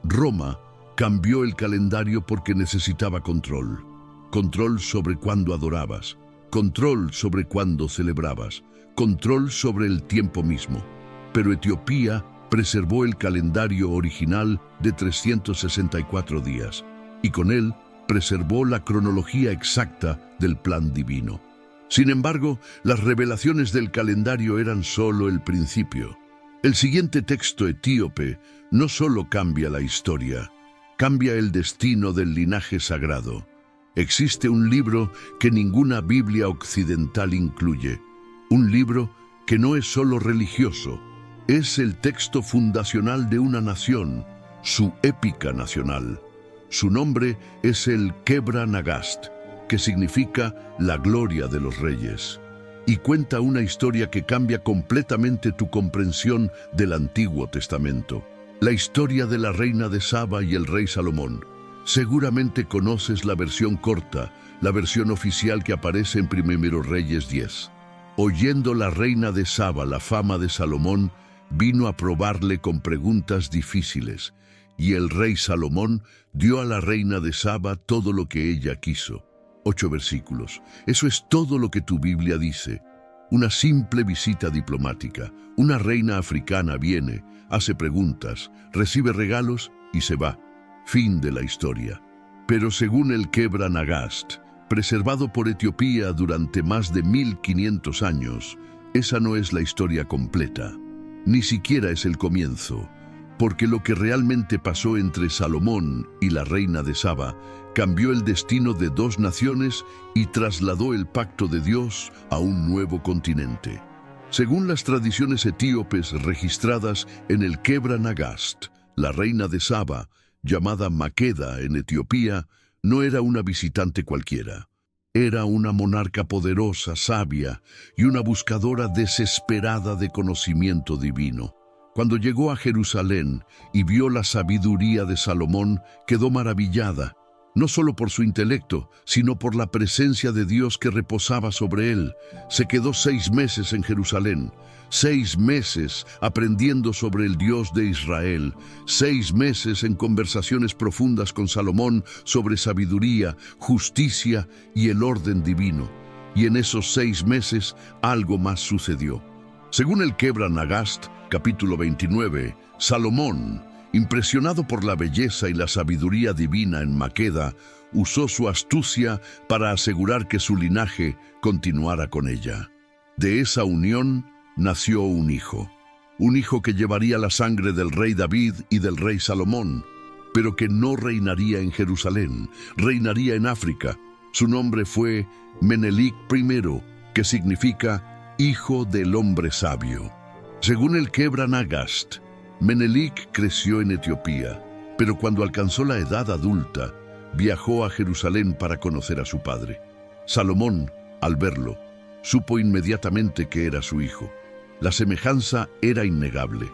A: Roma cambió el calendario porque necesitaba control. Control sobre cuándo adorabas, control sobre cuándo celebrabas, control sobre el tiempo mismo. Pero Etiopía preservó el calendario original de 364 días y con él preservó la cronología exacta del plan divino. Sin embargo, las revelaciones del calendario eran solo el principio. El siguiente texto etíope no solo cambia la historia, cambia el destino del linaje sagrado. Existe un libro que ninguna Biblia occidental incluye, Un libro que no es solo religioso, es el texto fundacional de una nación, su épica nacional. Su nombre es el Kebra Nagast, que significa la gloria de los reyes, y cuenta una historia que cambia completamente tu comprensión del Antiguo Testamento. La historia de la reina de Saba y el rey Salomón. Seguramente conoces la versión corta, la versión oficial que aparece en Primero Reyes 10. Oyendo la reina de Saba la fama de Salomón, vino a probarle con preguntas difíciles, y el rey Salomón dio a la reina de Saba todo lo que ella quiso. 8 versículos. Eso es todo lo que tu Biblia dice. Una simple visita diplomática. Una reina africana viene, hace preguntas, recibe regalos y se va. Fin de la historia. Pero según el Kebra Nagast, preservado por Etiopía durante más de 1500 años, esa no es la historia completa. Ni siquiera es el comienzo, porque lo que realmente pasó entre Salomón y la reina de Saba cambió el destino de dos naciones y trasladó el pacto de Dios a un nuevo continente. Según las tradiciones etíopes registradas en el Kebra Nagast, la reina de Saba, llamada Maqueda en Etiopía, no era una visitante cualquiera. Era una monarca poderosa, sabia y una buscadora desesperada de conocimiento divino. Cuando llegó a Jerusalén y vio la sabiduría de Salomón, quedó maravillada, no solo por su intelecto, sino por la presencia de Dios que reposaba sobre él. Se quedó 6 meses en Jerusalén, 6 meses aprendiendo sobre el Dios de Israel, 6 meses en conversaciones profundas con Salomón sobre sabiduría, justicia y el orden divino. Y en esos 6 meses algo más sucedió. Según el Kebra Nagast, capítulo 29, Salomón, impresionado por la belleza y la sabiduría divina en Maqueda, usó su astucia para asegurar que su linaje continuara con ella. De esa unión nació un hijo que llevaría la sangre del rey David y del rey Salomón, pero que no reinaría en Jerusalén, reinaría en África. Su nombre fue Menelik I, que significa hijo del hombre sabio. Según el Kebra Nagast, Menelik creció en Etiopía, pero cuando alcanzó la edad adulta, viajó a Jerusalén para conocer a su padre. Salomón, al verlo, supo inmediatamente que era su hijo. La semejanza era innegable.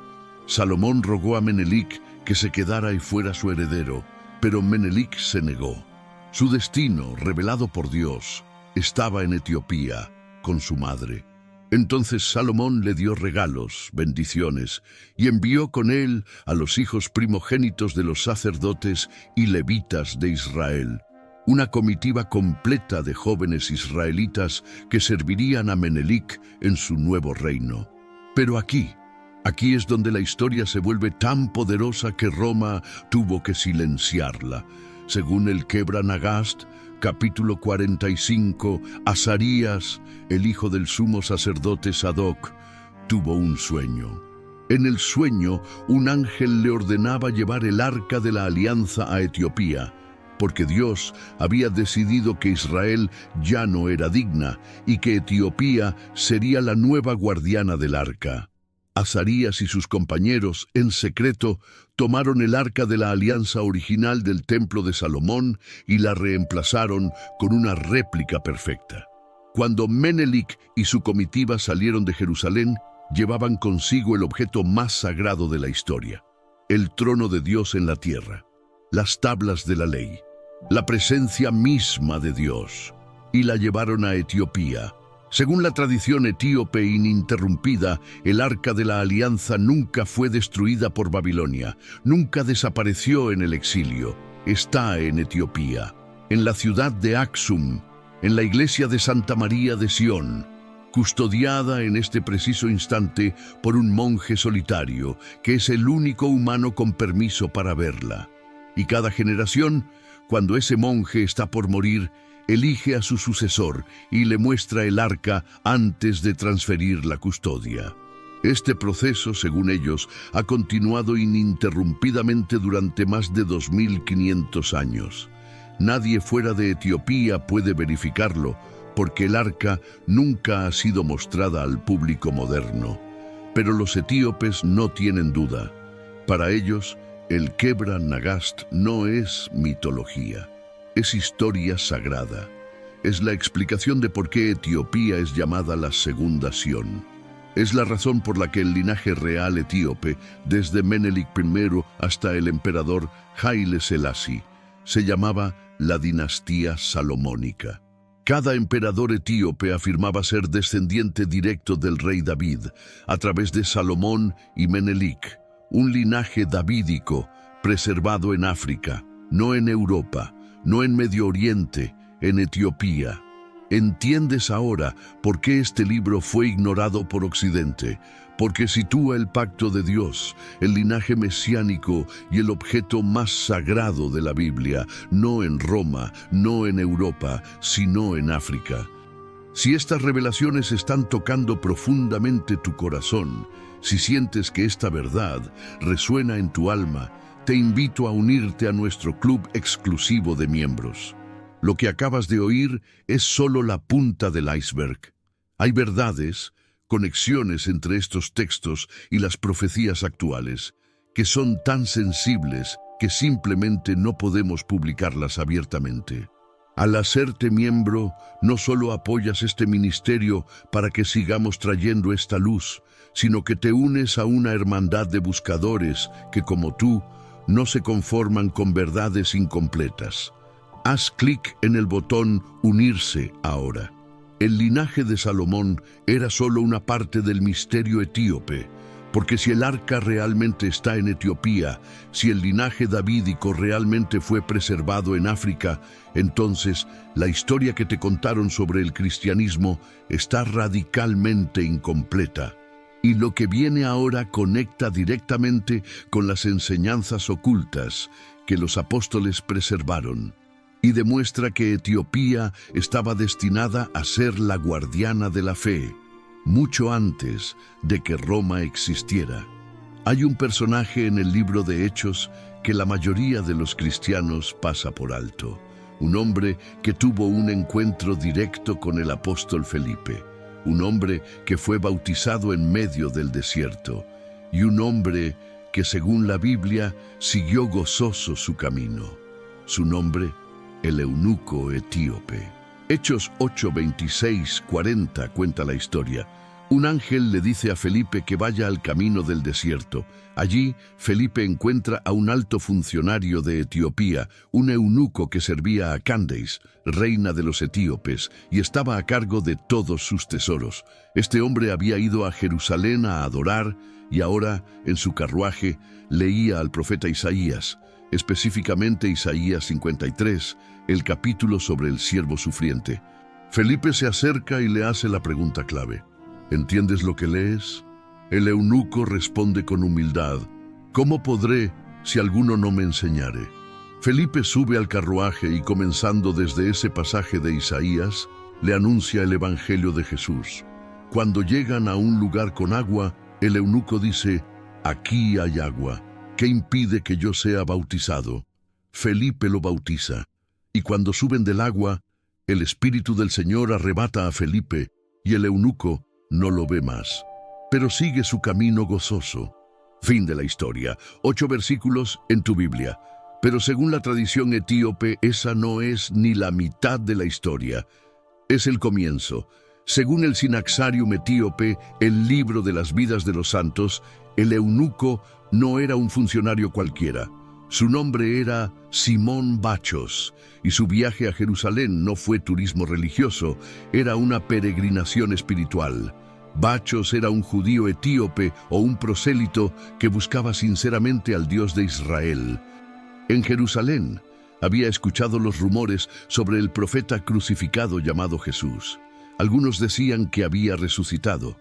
A: Salomón rogó a Menelik que se quedara y fuera su heredero, pero Menelik se negó. Su destino, revelado por Dios, estaba en Etiopía, con su madre. Entonces Salomón le dio regalos, bendiciones, y envió con él a los hijos primogénitos de los sacerdotes y levitas de Israel, una comitiva completa de jóvenes israelitas que servirían a Menelik en su nuevo reino. Pero aquí es donde la historia se vuelve tan poderosa que Roma tuvo que silenciarla. Según el Kebra Nagast, capítulo 45, Azarías, el hijo del sumo sacerdote Sadoc, tuvo un sueño. En el sueño, un ángel le ordenaba llevar el arca de la alianza a Etiopía, porque Dios había decidido que Israel ya no era digna y que Etiopía sería la nueva guardiana del arca. Azarías y sus compañeros, en secreto, tomaron el arca de la alianza original del templo de Salomón y la reemplazaron con una réplica perfecta. Cuando Menelik y su comitiva salieron de Jerusalén, llevaban consigo el objeto más sagrado de la historia, el trono de Dios en la tierra, las tablas de la ley, la presencia misma de Dios, y la llevaron a Etiopía. Según la tradición etíope ininterrumpida, el arca de la alianza nunca fue destruida por Babilonia, nunca desapareció en el exilio. Está en Etiopía, en la ciudad de Aksum, en la iglesia de Santa María de Sión, custodiada en este preciso instante por un monje solitario, que es el único humano con permiso para verla. Y cada generación, cuando ese monje está por morir, elige a su sucesor y le muestra el arca antes de transferir la custodia. Este proceso, según ellos, ha continuado ininterrumpidamente durante más de 2500 años. Nadie fuera de Etiopía puede verificarlo, porque el arca nunca ha sido mostrada al público moderno. Pero los etíopes no tienen duda. Para ellos, el Kebra Nagast no es mitología, es historia sagrada. Es la explicación de por qué Etiopía es llamada la Segunda Sión. Es la razón por la que el linaje real etíope, desde Menelik I hasta el emperador Haile Selassie, se llamaba la dinastía salomónica. Cada emperador etíope afirmaba ser descendiente directo del rey David, a través de Salomón y Menelik, un linaje davídico preservado en África, no en Europa, no en Medio Oriente, en Etiopía. ¿Entiendes ahora por qué este libro fue ignorado por Occidente? Porque sitúa el pacto de Dios, el linaje mesiánico y el objeto más sagrado de la Biblia, no en Roma, no en Europa, sino en África. Si estas revelaciones están tocando profundamente tu corazón, si sientes que esta verdad resuena en tu alma, te invito a unirte a nuestro club exclusivo de miembros. Lo que acabas de oír es solo la punta del iceberg. Hay verdades, conexiones entre estos textos y las profecías actuales, que son tan sensibles que simplemente no podemos publicarlas abiertamente. Al hacerte miembro, no solo apoyas este ministerio para que sigamos trayendo esta luz, sino que te unes a una hermandad de buscadores que, como tú, no se conforman con verdades incompletas. Haz clic en el botón Unirse ahora. El linaje de Salomón era solo una parte del misterio etíope, porque si el arca realmente está en Etiopía, si el linaje davídico realmente fue preservado en África, entonces la historia que te contaron sobre el cristianismo está radicalmente incompleta. Y lo que viene ahora conecta directamente con las enseñanzas ocultas que los apóstoles preservaron, y demuestra que Etiopía estaba destinada a ser la guardiana de la fe, mucho antes de que Roma existiera. Hay un personaje en el libro de Hechos que la mayoría de los cristianos pasa por alto, un hombre que tuvo un encuentro directo con el apóstol Felipe, un hombre que fue bautizado en medio del desierto, y un hombre que, según la Biblia, siguió gozoso su camino. Su nombre, el eunuco etíope. Hechos 8, 26, 40 cuenta la historia. Un ángel le dice a Felipe que vaya al camino del desierto. Allí, Felipe encuentra a un alto funcionario de Etiopía, un eunuco que servía a Candace, reina de los etíopes, y estaba a cargo de todos sus tesoros. Este hombre había ido a Jerusalén a adorar, y ahora, en su carruaje, leía al profeta Isaías, específicamente Isaías 53, el capítulo sobre el siervo sufriente. Felipe se acerca y le hace la pregunta clave. ¿Entiendes lo que lees? El eunuco responde con humildad. ¿Cómo podré si alguno no me enseñare? Felipe sube al carruaje y, comenzando desde ese pasaje de Isaías, le anuncia el evangelio de Jesús. Cuando llegan a un lugar con agua, el eunuco dice, «Aquí hay agua. ¿Qué impide que yo sea bautizado?» Felipe lo bautiza, y cuando suben del agua, el Espíritu del Señor arrebata a Felipe, y el eunuco no lo ve más, pero sigue su camino gozoso. Fin de la historia. 8 versículos en tu Biblia. Pero según la tradición etíope, esa no es ni la mitad de la historia. Es el comienzo. Según el Sinaxarium etíope, el libro de las vidas de los santos, el eunuco no era un funcionario cualquiera. Su nombre era Simón Bachos, y su viaje a Jerusalén no fue turismo religioso, era una peregrinación espiritual. Bachos era un judío etíope o un prosélito que buscaba sinceramente al Dios de Israel. En Jerusalén había escuchado los rumores sobre el profeta crucificado llamado Jesús. Algunos decían que había resucitado,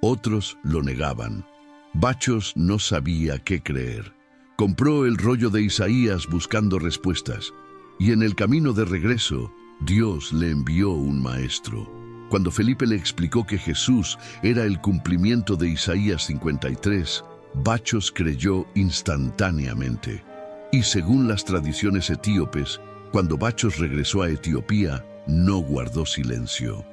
A: otros lo negaban. Bachos no sabía qué creer. Compró el rollo de Isaías buscando respuestas, y en el camino de regreso, Dios le envió un maestro. Cuando Felipe le explicó que Jesús era el cumplimiento de Isaías 53, Bachos creyó instantáneamente. Y según las tradiciones etíopes, Cuando Bachos regresó a Etiopía, no guardó silencio.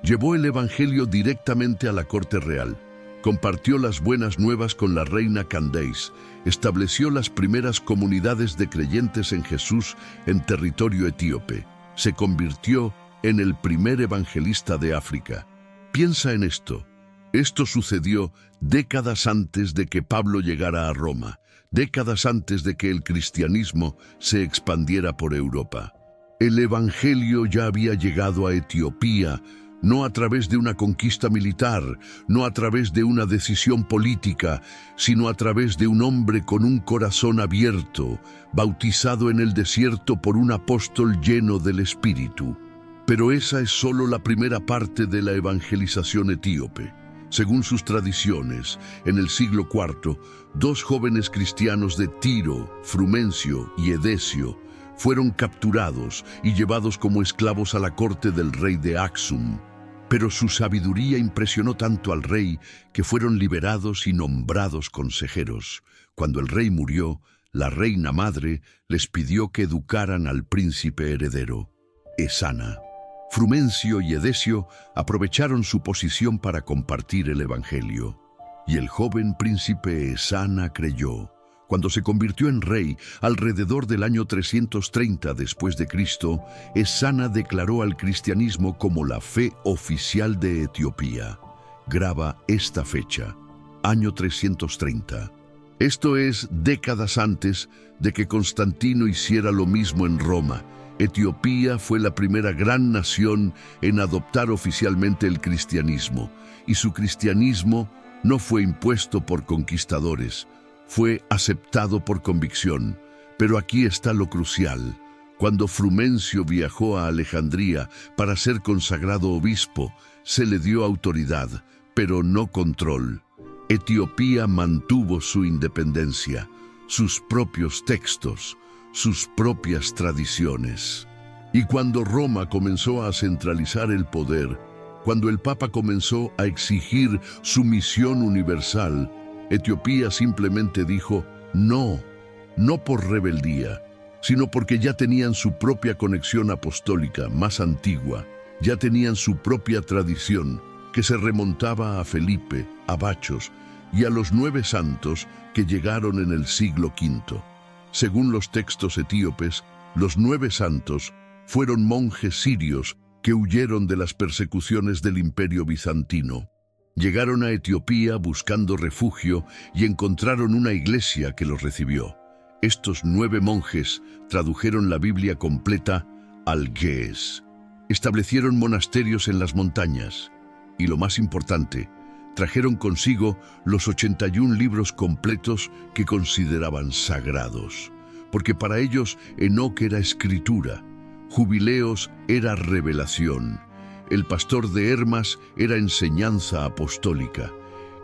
A: Llevó el evangelio directamente a la corte real. Compartió las buenas nuevas con la reina Candace. Estableció las primeras comunidades de creyentes en Jesús en territorio etíope. Se convirtió en el primer evangelista de África. Piensa en esto. Esto sucedió décadas antes de que Pablo llegara a Roma, décadas antes de que el cristianismo se expandiera por Europa. El evangelio ya había llegado a Etiopía, no a través de una conquista militar, no a través de una decisión política, sino a través de un hombre con un corazón abierto, bautizado en el desierto por un apóstol lleno del Espíritu. Pero esa es solo la primera parte de la evangelización etíope. Según sus tradiciones, en el siglo IV, dos jóvenes cristianos de Tiro, Frumencio y Edesio, fueron capturados y llevados como esclavos a la corte del rey de Axum. Pero su sabiduría impresionó tanto al rey que fueron liberados y nombrados consejeros. Cuando el rey murió, la reina madre les pidió que educaran al príncipe heredero, Esana. Frumencio y Edesio aprovecharon su posición para compartir el evangelio. Y el joven príncipe Esana creyó. Cuando se convirtió en rey, alrededor del año 330 después de Cristo, Esana declaró al cristianismo como la fe oficial de Etiopía. Graba esta fecha, año 330. Esto es décadas antes de que Constantino hiciera lo mismo en Roma. Etiopía fue la primera gran nación en adoptar oficialmente el cristianismo, y su cristianismo no fue impuesto por conquistadores, fue aceptado por convicción. Pero aquí está lo crucial. Cuando Frumencio viajó a Alejandría para ser consagrado obispo, se le dio autoridad, pero no control. Etiopía mantuvo su independencia, sus propios textos, sus propias tradiciones. Y cuando Roma comenzó a centralizar el poder, cuando el Papa comenzó a exigir su misión universal, Etiopía simplemente dijo no, no por rebeldía, sino porque ya tenían su propia conexión apostólica más antigua, ya tenían su propia tradición que se remontaba a Felipe, a Bachos y a los 9 santos que llegaron en el siglo V. Según los textos etíopes, los 9 santos fueron monjes sirios que huyeron de las persecuciones del Imperio Bizantino. Llegaron a Etiopía buscando refugio y encontraron una iglesia que los recibió. Estos 9 monjes tradujeron la Biblia completa al ge'ez. Establecieron monasterios en las montañas y, lo más importante, trajeron consigo los 81 libros completos que consideraban sagrados, porque para ellos Enoc era escritura, Jubileos era revelación, el pastor de Hermas era enseñanza apostólica,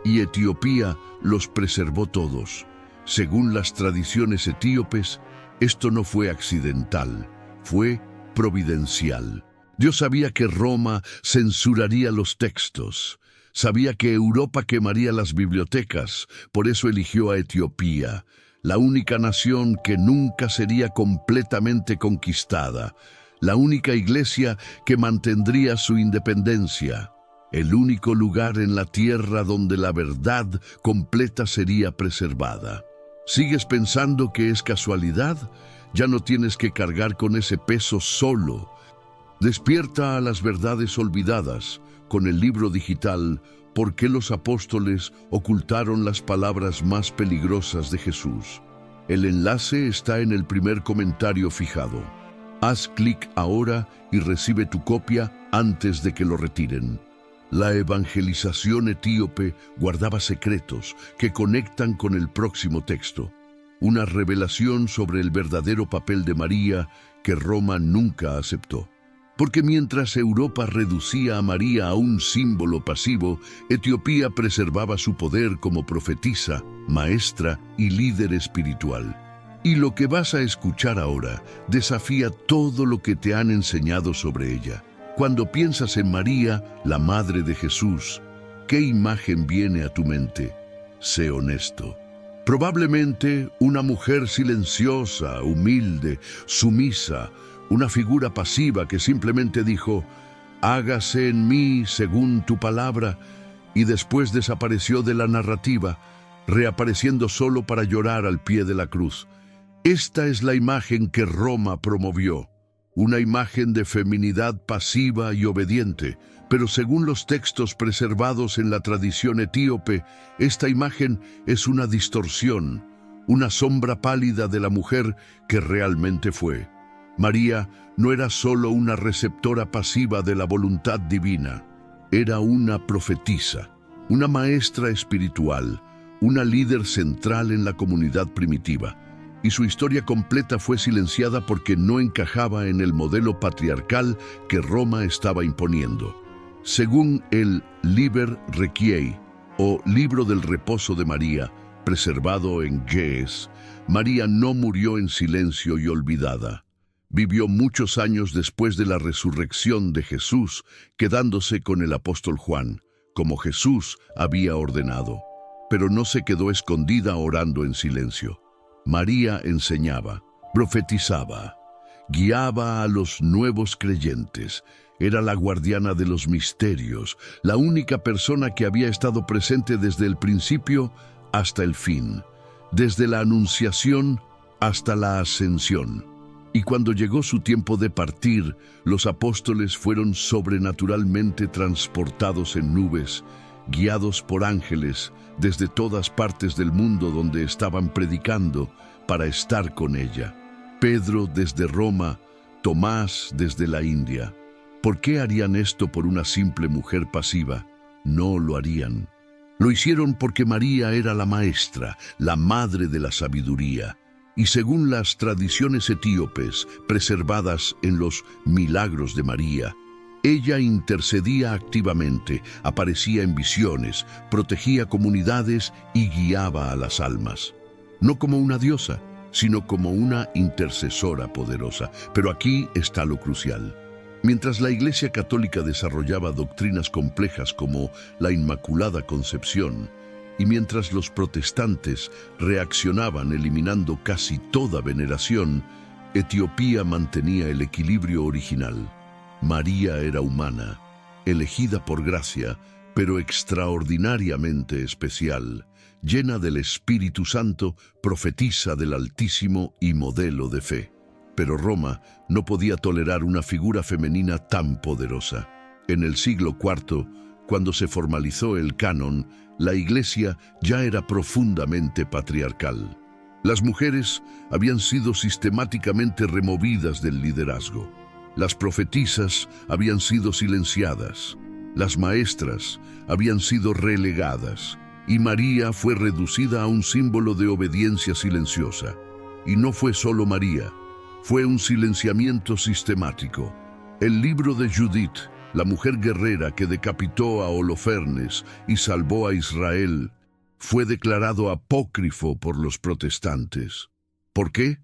A: y Etiopía los preservó todos. Según las tradiciones etíopes, esto no fue accidental, fue providencial. Dios sabía que Roma censuraría los textos, sabía que Europa quemaría las bibliotecas, por eso eligió a Etiopía, la única nación que nunca sería completamente conquistada, la única iglesia que mantendría su independencia, el único lugar en la tierra donde la verdad completa sería preservada. ¿Sigues pensando que es casualidad? Ya no tienes que cargar con ese peso solo. Despierta a las verdades olvidadas con el libro digital ¿Por qué los apóstoles ocultaron las palabras más peligrosas de Jesús? El enlace está en el primer comentario fijado. Haz clic ahora y recibe tu copia antes de que lo retiren. La evangelización etíope guardaba secretos que conectan con el próximo texto, una revelación sobre el verdadero papel de María que Roma nunca aceptó. Porque mientras Europa reducía a María a un símbolo pasivo, Etiopía preservaba su poder como profetisa, maestra y líder espiritual. Y lo que vas a escuchar ahora desafía todo lo que te han enseñado sobre ella. Cuando piensas en María, la Madre de Jesús, ¿qué imagen viene a tu mente? Sé honesto. Probablemente una mujer silenciosa, humilde, sumisa, una figura pasiva que simplemente dijo, «Hágase en mí según tu palabra», y después desapareció de la narrativa, reapareciendo solo para llorar al pie de la cruz. Esta es la imagen que Roma promovió, una imagen de feminidad pasiva y obediente, pero según los textos preservados en la tradición etíope, esta imagen es una distorsión, una sombra pálida de la mujer que realmente fue. María no era solo una receptora pasiva de la voluntad divina, era una profetisa, una maestra espiritual, una líder central en la comunidad primitiva, y su historia completa fue silenciada porque no encajaba en el modelo patriarcal que Roma estaba imponiendo. Según el Liber Requiei, o Libro del Reposo de María, preservado en Ge'ez, María no murió en silencio y olvidada. Vivió muchos años después de la resurrección de Jesús, quedándose con el apóstol Juan, como Jesús había ordenado. Pero no se quedó escondida orando en silencio. María enseñaba, profetizaba, guiaba a los nuevos creyentes. Era la guardiana de los misterios, la única persona que había estado presente desde el principio hasta el fin, desde la anunciación hasta la ascensión. Y cuando llegó su tiempo de partir, los apóstoles fueron sobrenaturalmente transportados en nubes, guiados por ángeles desde todas partes del mundo donde estaban predicando para estar con ella. Pedro desde Roma, Tomás desde la India. ¿Por qué harían esto por una simple mujer pasiva? No lo harían. Lo hicieron porque María era la maestra, la madre de la sabiduría. Y según las tradiciones etíopes preservadas en los milagros de María, ella intercedía activamente, aparecía en visiones, protegía comunidades y guiaba a las almas. No como una diosa, sino como una intercesora poderosa. Pero aquí está lo crucial. Mientras la Iglesia Católica desarrollaba doctrinas complejas como la Inmaculada Concepción, y mientras los protestantes reaccionaban eliminando casi toda veneración, Etiopía mantenía el equilibrio original. María era humana, elegida por gracia, pero extraordinariamente especial, llena del Espíritu Santo, profetisa del Altísimo y modelo de fe. Pero Roma no podía tolerar una figura femenina tan poderosa. En el siglo IV, cuando se formalizó el canon, la Iglesia ya era profundamente patriarcal. Las mujeres habían sido sistemáticamente removidas del liderazgo. Las profetisas habían sido silenciadas. Las maestras habían sido relegadas. Y María fue reducida a un símbolo de obediencia silenciosa. Y no fue solo María. Fue un silenciamiento sistemático. El libro de Judith, la mujer guerrera que decapitó a Holofernes y salvó a Israel, fue declarado apócrifo por los protestantes. ¿Por qué?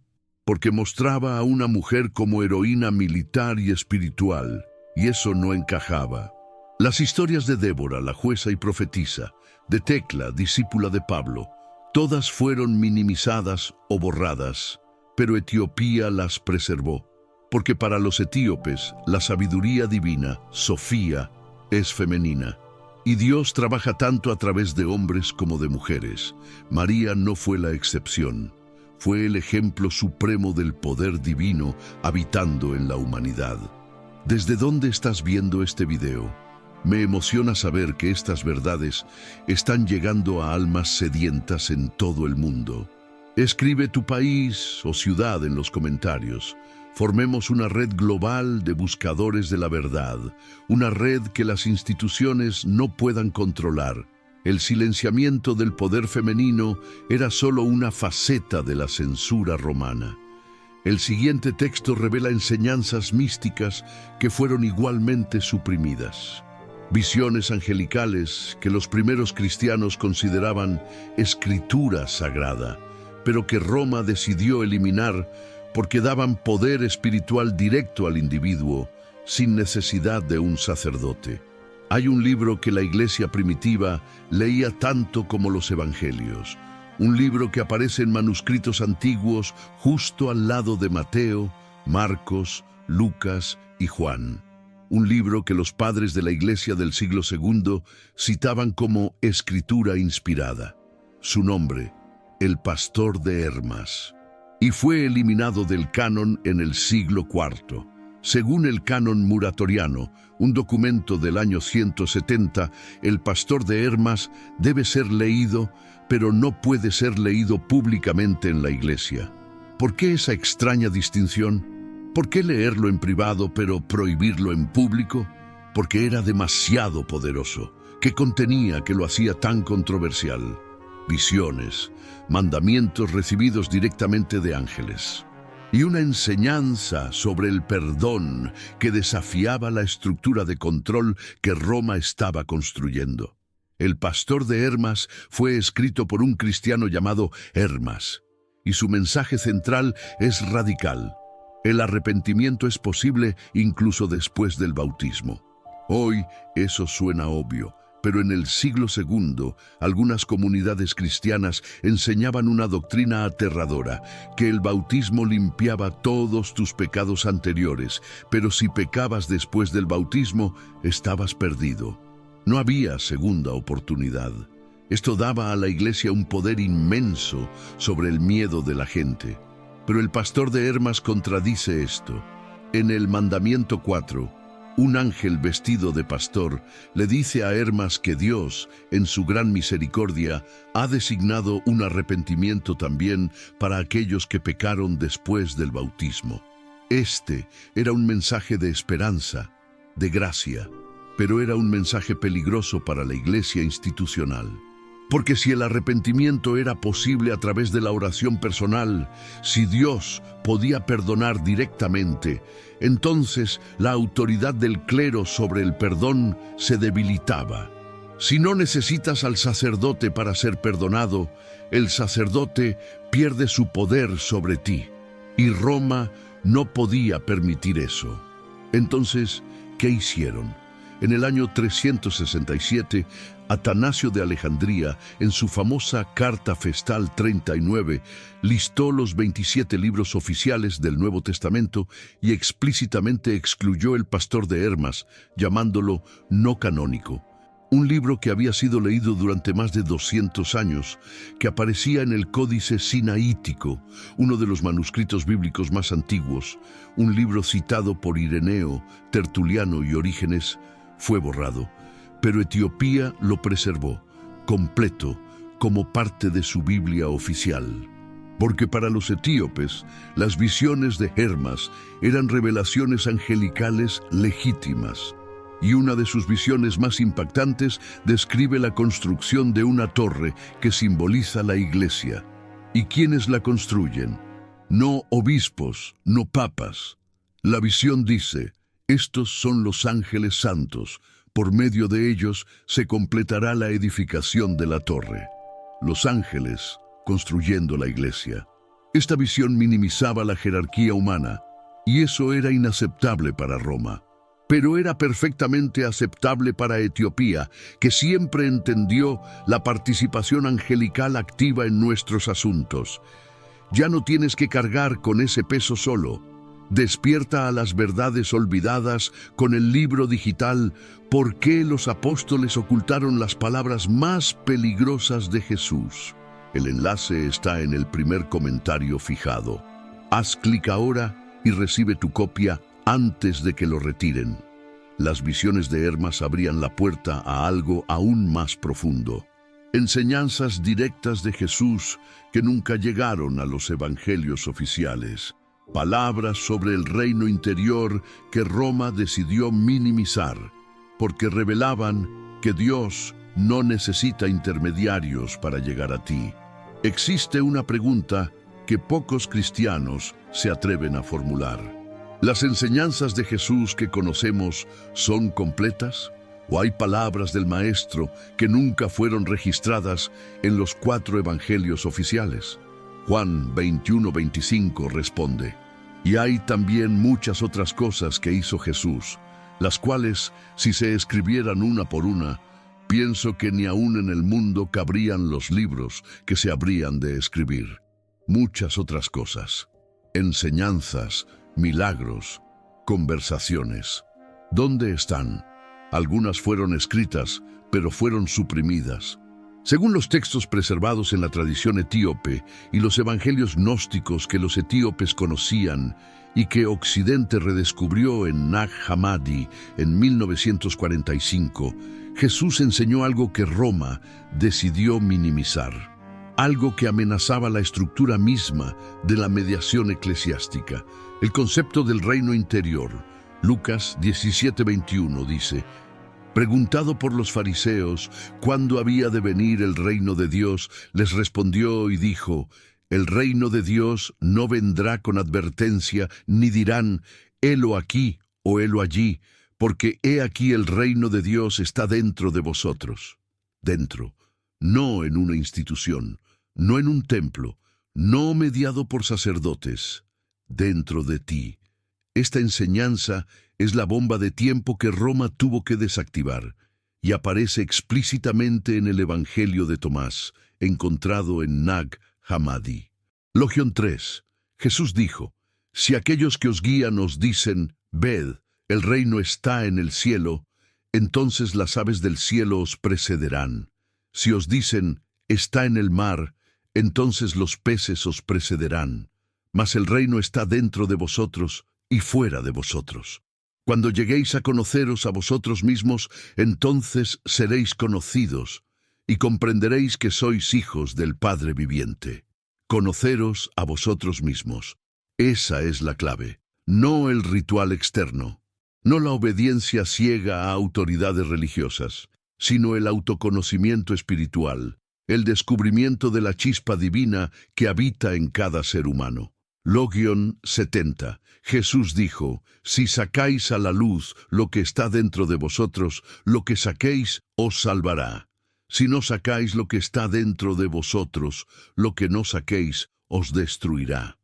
A: Porque mostraba a una mujer como heroína militar y espiritual, y eso no encajaba. Las historias de Débora, la jueza y profetisa, de Tecla, discípula de Pablo, todas fueron minimizadas o borradas, pero Etiopía las preservó, porque para los etíopes la sabiduría divina, Sofía, es femenina. Y Dios trabaja tanto a través de hombres como de mujeres. María no fue la excepción. Fue el ejemplo supremo del poder divino habitando en la humanidad. ¿Desde dónde estás viendo este video? Me emociona saber que estas verdades están llegando a almas sedientas en todo el mundo. Escribe tu país o ciudad en los comentarios. Formemos una red global de buscadores de la verdad, una red que las instituciones no puedan controlar. El silenciamiento del poder femenino era solo una faceta de la censura romana. El siguiente texto revela enseñanzas místicas que fueron igualmente suprimidas. Visiones angelicales que los primeros cristianos consideraban escritura sagrada, pero que Roma decidió eliminar porque daban poder espiritual directo al individuo, sin necesidad de un sacerdote. Hay un libro que la iglesia primitiva leía tanto como los evangelios, un libro que aparece en manuscritos antiguos justo al lado de Mateo, Marcos, Lucas y Juan. Un libro que los padres de la Iglesia del siglo II citaban como escritura inspirada. Su nombre, El Pastor de Hermas. Y fue eliminado del canon en el siglo IV. Según el canon muratoriano, un documento del año 170, El Pastor de Hermas debe ser leído, pero no puede ser leído públicamente en la Iglesia. ¿Por qué esa extraña distinción? ¿Por qué leerlo en privado pero prohibirlo en público? Porque era demasiado poderoso. ¿Qué contenía que lo hacía tan controversial? Visiones, mandamientos recibidos directamente de ángeles y una enseñanza sobre el perdón que desafiaba la estructura de control que Roma estaba construyendo. El Pastor de Hermas fue escrito por un cristiano llamado Hermas, y su mensaje central es radical. El arrepentimiento es posible incluso después del bautismo. Hoy eso suena obvio, pero en el siglo II, algunas comunidades cristianas enseñaban una doctrina aterradora, que el bautismo limpiaba todos tus pecados anteriores, pero si pecabas después del bautismo, estabas perdido. No había segunda oportunidad. Esto daba a la Iglesia un poder inmenso sobre el miedo de la gente. Pero el Pastor de Hermas contradice esto. En el mandamiento 4, un ángel vestido de pastor le dice a Hermas que Dios, en su gran misericordia, ha designado un arrepentimiento también para aquellos que pecaron después del bautismo. Este era un mensaje de esperanza, de gracia, pero era un mensaje peligroso para la Iglesia institucional. Porque si el arrepentimiento era posible a través de la oración personal, si Dios podía perdonar directamente, entonces la autoridad del clero sobre el perdón se debilitaba. Si no necesitas al sacerdote para ser perdonado, el sacerdote pierde su poder sobre ti. Y Roma no podía permitir eso. Entonces, ¿qué hicieron? En el año 367, Atanasio de Alejandría, en su famosa Carta Festal 39, listó los 27 libros oficiales del Nuevo Testamento y explícitamente excluyó el Pastor de Hermas, llamándolo no canónico. Un libro que había sido leído durante más de 200 años, que aparecía en el Códice Sinaítico, uno de los manuscritos bíblicos más antiguos, un libro citado por Ireneo, Tertuliano y Orígenes, fue borrado. Pero Etiopía lo preservó, completo, como parte de su Biblia oficial. Porque para los etíopes, las visiones de Hermas eran revelaciones angelicales legítimas. Y una de sus visiones más impactantes describe la construcción de una torre que simboliza la Iglesia. ¿Y quiénes la construyen? No obispos, no papas. La visión dice: estos son los ángeles santos. Por medio de ellos se completará la edificación de la torre. Los ángeles construyendo la Iglesia. Esta visión minimizaba la jerarquía humana, y eso era inaceptable para Roma. Pero era perfectamente aceptable para Etiopía, que siempre entendió la participación angelical activa en nuestros asuntos. Ya no tienes que cargar con ese peso solo. Despierta a las verdades olvidadas con el libro digital ¿Por qué los apóstoles ocultaron las palabras más peligrosas de Jesús? El enlace está en el primer comentario fijado. Haz clic ahora y recibe tu copia antes de que lo retiren. Las visiones de Hermas abrían la puerta a algo aún más profundo. Enseñanzas directas de Jesús que nunca llegaron a los evangelios oficiales. Palabras sobre el reino interior que Roma decidió minimizar, porque revelaban que Dios no necesita intermediarios para llegar a ti. Existe una pregunta que pocos cristianos se atreven a formular. ¿Las enseñanzas de Jesús que conocemos son completas? ¿O hay palabras del Maestro que nunca fueron registradas en los 4 evangelios oficiales? Juan 21:25 responde: y hay también muchas otras cosas que hizo Jesús, las cuales, si se escribieran una por una, pienso que ni aún en el mundo cabrían los libros que se habrían de escribir. Muchas otras cosas, enseñanzas, milagros, Conversaciones. ¿Dónde están? Algunas fueron escritas, pero fueron suprimidas. Según los textos preservados en la tradición etíope y los evangelios gnósticos que los etíopes conocían y que Occidente redescubrió en Nag Hammadi en 1945, Jesús enseñó algo que Roma decidió minimizar, algo que amenazaba la estructura misma de la mediación eclesiástica, el concepto del reino interior. Lucas 17:21 dice: preguntado por los fariseos cuándo había de venir el reino de Dios, les respondió y dijo: el reino de Dios no vendrá con advertencia, ni dirán, helo aquí o helo allí, porque he aquí el reino de Dios está dentro de vosotros. Dentro, no en una institución, no en un templo, no mediado por sacerdotes, dentro de ti. Esta enseñanza es la bomba de tiempo que Roma tuvo que desactivar y aparece explícitamente en el Evangelio de Tomás, encontrado en Nag Hammadi. Logión 3. Jesús dijo: si aquellos que os guían os dicen, ved, el reino está en el cielo, entonces las aves del cielo os precederán. Si os dicen, está en el mar, entonces los peces os precederán. Mas el reino está dentro de vosotros y fuera de vosotros. Cuando lleguéis a conoceros a vosotros mismos, entonces seréis conocidos y comprenderéis que sois hijos del Padre viviente. Conoceros a vosotros mismos. Esa es la clave, no el ritual externo, no la obediencia ciega a autoridades religiosas, sino el autoconocimiento espiritual, el descubrimiento de la chispa divina que habita en cada ser humano. Logión 70. Jesús dijo: si sacáis a la luz lo que está dentro de vosotros, lo que saquéis os salvará. Si no sacáis lo que está dentro de vosotros, lo que no saquéis os destruirá.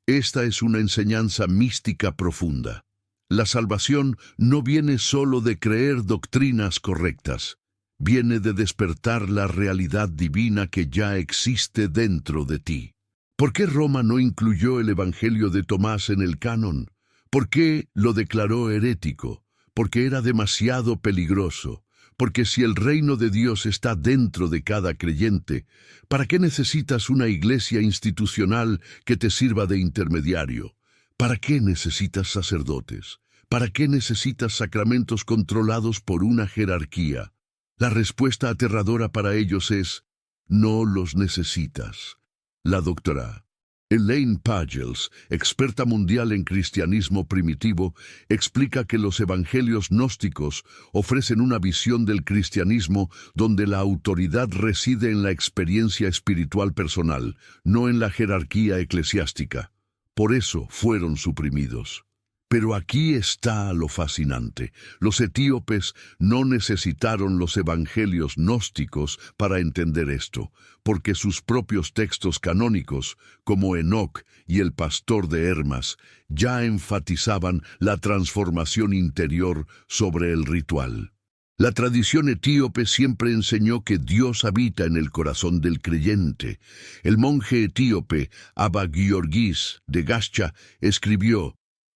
A: Esta es una enseñanza mística profunda. La salvación no viene solo de creer doctrinas correctas, viene de despertar la realidad divina que ya existe dentro de ti. ¿Por qué Roma no incluyó el Evangelio de Tomás en el canon? ¿Por qué lo declaró herético? Porque era demasiado peligroso. Porque si el reino de Dios está dentro de cada creyente, ¿para qué necesitas una iglesia institucional que te sirva de intermediario? ¿Para qué necesitas sacerdotes? ¿Para qué necesitas sacramentos controlados por una jerarquía? La respuesta aterradora para ellos es: no los necesitas. La doctora Elaine Pagels, experta mundial en cristianismo primitivo, explica que los evangelios gnósticos ofrecen una visión del cristianismo donde la autoridad reside en la experiencia espiritual personal, no en la jerarquía eclesiástica. Por eso fueron suprimidos. Pero aquí está lo fascinante. Los etíopes no necesitaron los evangelios gnósticos para entender esto, porque sus propios textos canónicos, como Enoc y el pastor de Hermas, ya enfatizaban la transformación interior sobre el ritual. La tradición etíope siempre enseñó que Dios habita en el corazón del creyente. El monje etíope Abba Giorgis de Gascha escribió: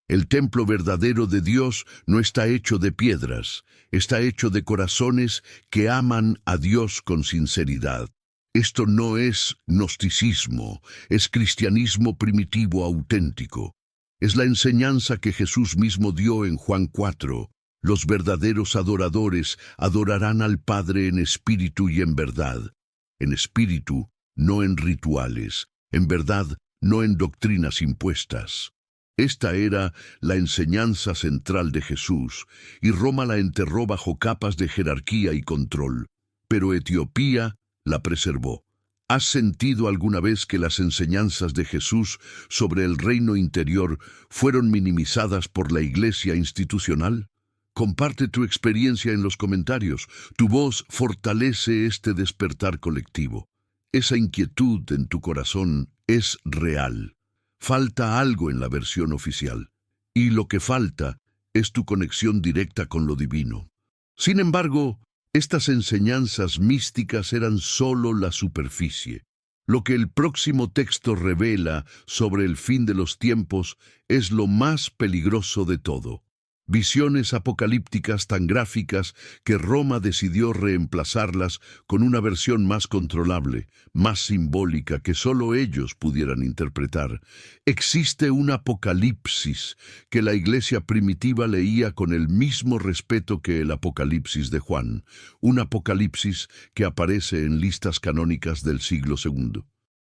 A: el templo verdadero de Dios no está hecho de piedras, está hecho de corazones que aman a Dios con sinceridad. Esto no es gnosticismo, es cristianismo primitivo auténtico. Es la enseñanza que Jesús mismo dio en Juan 4. Los verdaderos adoradores adorarán al Padre en espíritu y en verdad. En espíritu, no en rituales, en verdad, no en doctrinas impuestas. Esta era la enseñanza central de Jesús, y Roma la enterró bajo capas de jerarquía y control, pero Etiopía la preservó. ¿Has sentido alguna vez que las enseñanzas de Jesús sobre el reino interior fueron minimizadas por la iglesia institucional? Comparte tu experiencia en los comentarios. Tu voz fortalece este despertar colectivo. Esa inquietud en tu corazón es real. Falta algo en la versión oficial, y lo que falta es tu conexión directa con lo divino. Sin embargo, estas enseñanzas místicas eran solo la superficie. Lo que el próximo texto revela sobre el fin de los tiempos es lo más peligroso de todo. Visiones apocalípticas tan gráficas que Roma decidió reemplazarlas con una versión más controlable, más simbólica, que solo ellos pudieran interpretar. Existe un Apocalipsis que la iglesia primitiva leía con el mismo respeto que el Apocalipsis de Juan, un Apocalipsis que aparece en listas canónicas del siglo II.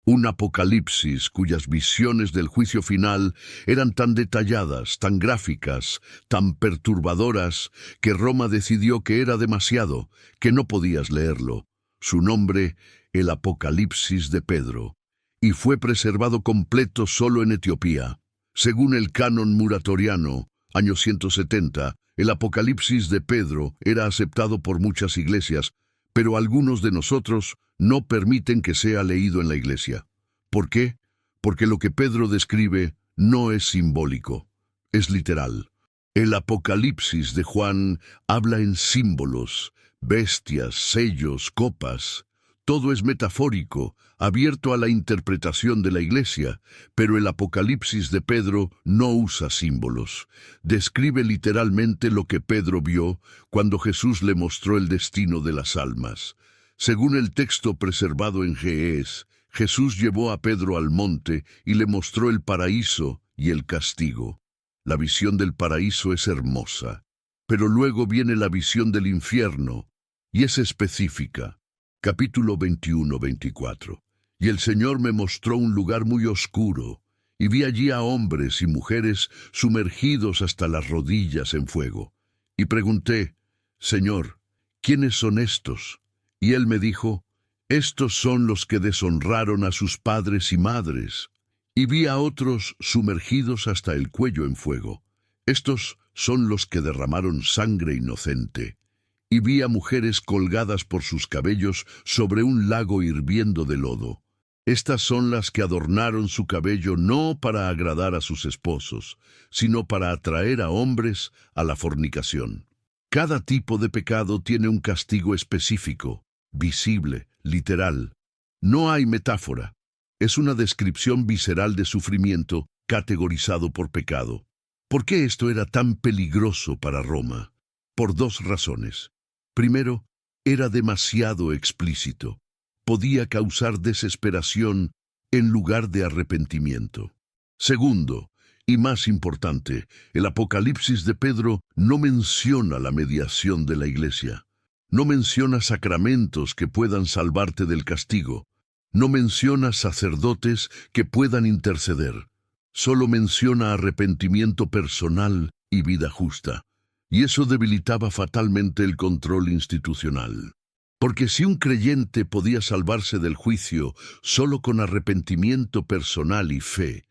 A: Un Apocalipsis cuyas visiones del juicio final eran tan detalladas, tan gráficas, tan perturbadoras, que Roma decidió que era demasiado, que no podías leerlo. Su nombre, el Apocalipsis de Pedro, y fue preservado completo solo en Etiopía. Según el canon muratoriano, año 170, el Apocalipsis de Pedro era aceptado por muchas iglesias, pero algunos de nosotros no permiten que sea leído en la iglesia. ¿Por qué? Porque lo que Pedro describe no es simbólico, es literal. El Apocalipsis de Juan habla en símbolos, bestias, sellos, copas. Todo es metafórico, abierto a la interpretación de la iglesia, pero el Apocalipsis de Pedro no usa símbolos. Describe literalmente lo que Pedro vio cuando Jesús le mostró el destino de las almas. Según el texto preservado en Ge'ez, Jesús llevó a Pedro al monte y le mostró el paraíso y el castigo. La visión del paraíso es hermosa, pero luego viene la visión del infierno, y es específica. Capítulo 21-24. Y el Señor me mostró un lugar muy oscuro, y vi allí a hombres y mujeres sumergidos hasta las rodillas en fuego. Y pregunté, Señor, ¿quiénes son estos? Y él me dijo, estos son los que deshonraron a sus padres y madres. Y vi a otros sumergidos hasta el cuello en fuego. Estos son los que derramaron sangre inocente. Y vi a mujeres colgadas por sus cabellos sobre un lago hirviendo de lodo. Estas son las que adornaron su cabello no para agradar a sus esposos, sino para atraer a hombres a la fornicación. Cada tipo de pecado tiene un castigo específico, visible, literal. No hay metáfora. Es una descripción visceral de sufrimiento categorizado por pecado. ¿Por qué esto era tan peligroso para Roma? Por dos razones. Primero, era demasiado explícito. Podía causar desesperación en lugar de arrepentimiento. Segundo, y más importante, el Apocalipsis de Pedro no menciona la mediación de la iglesia. No menciona sacramentos que puedan salvarte del castigo. No menciona sacerdotes que puedan interceder. Solo menciona arrepentimiento personal y vida justa. Y eso debilitaba fatalmente el control institucional. Porque si un creyente podía salvarse del juicio solo con arrepentimiento personal y fe,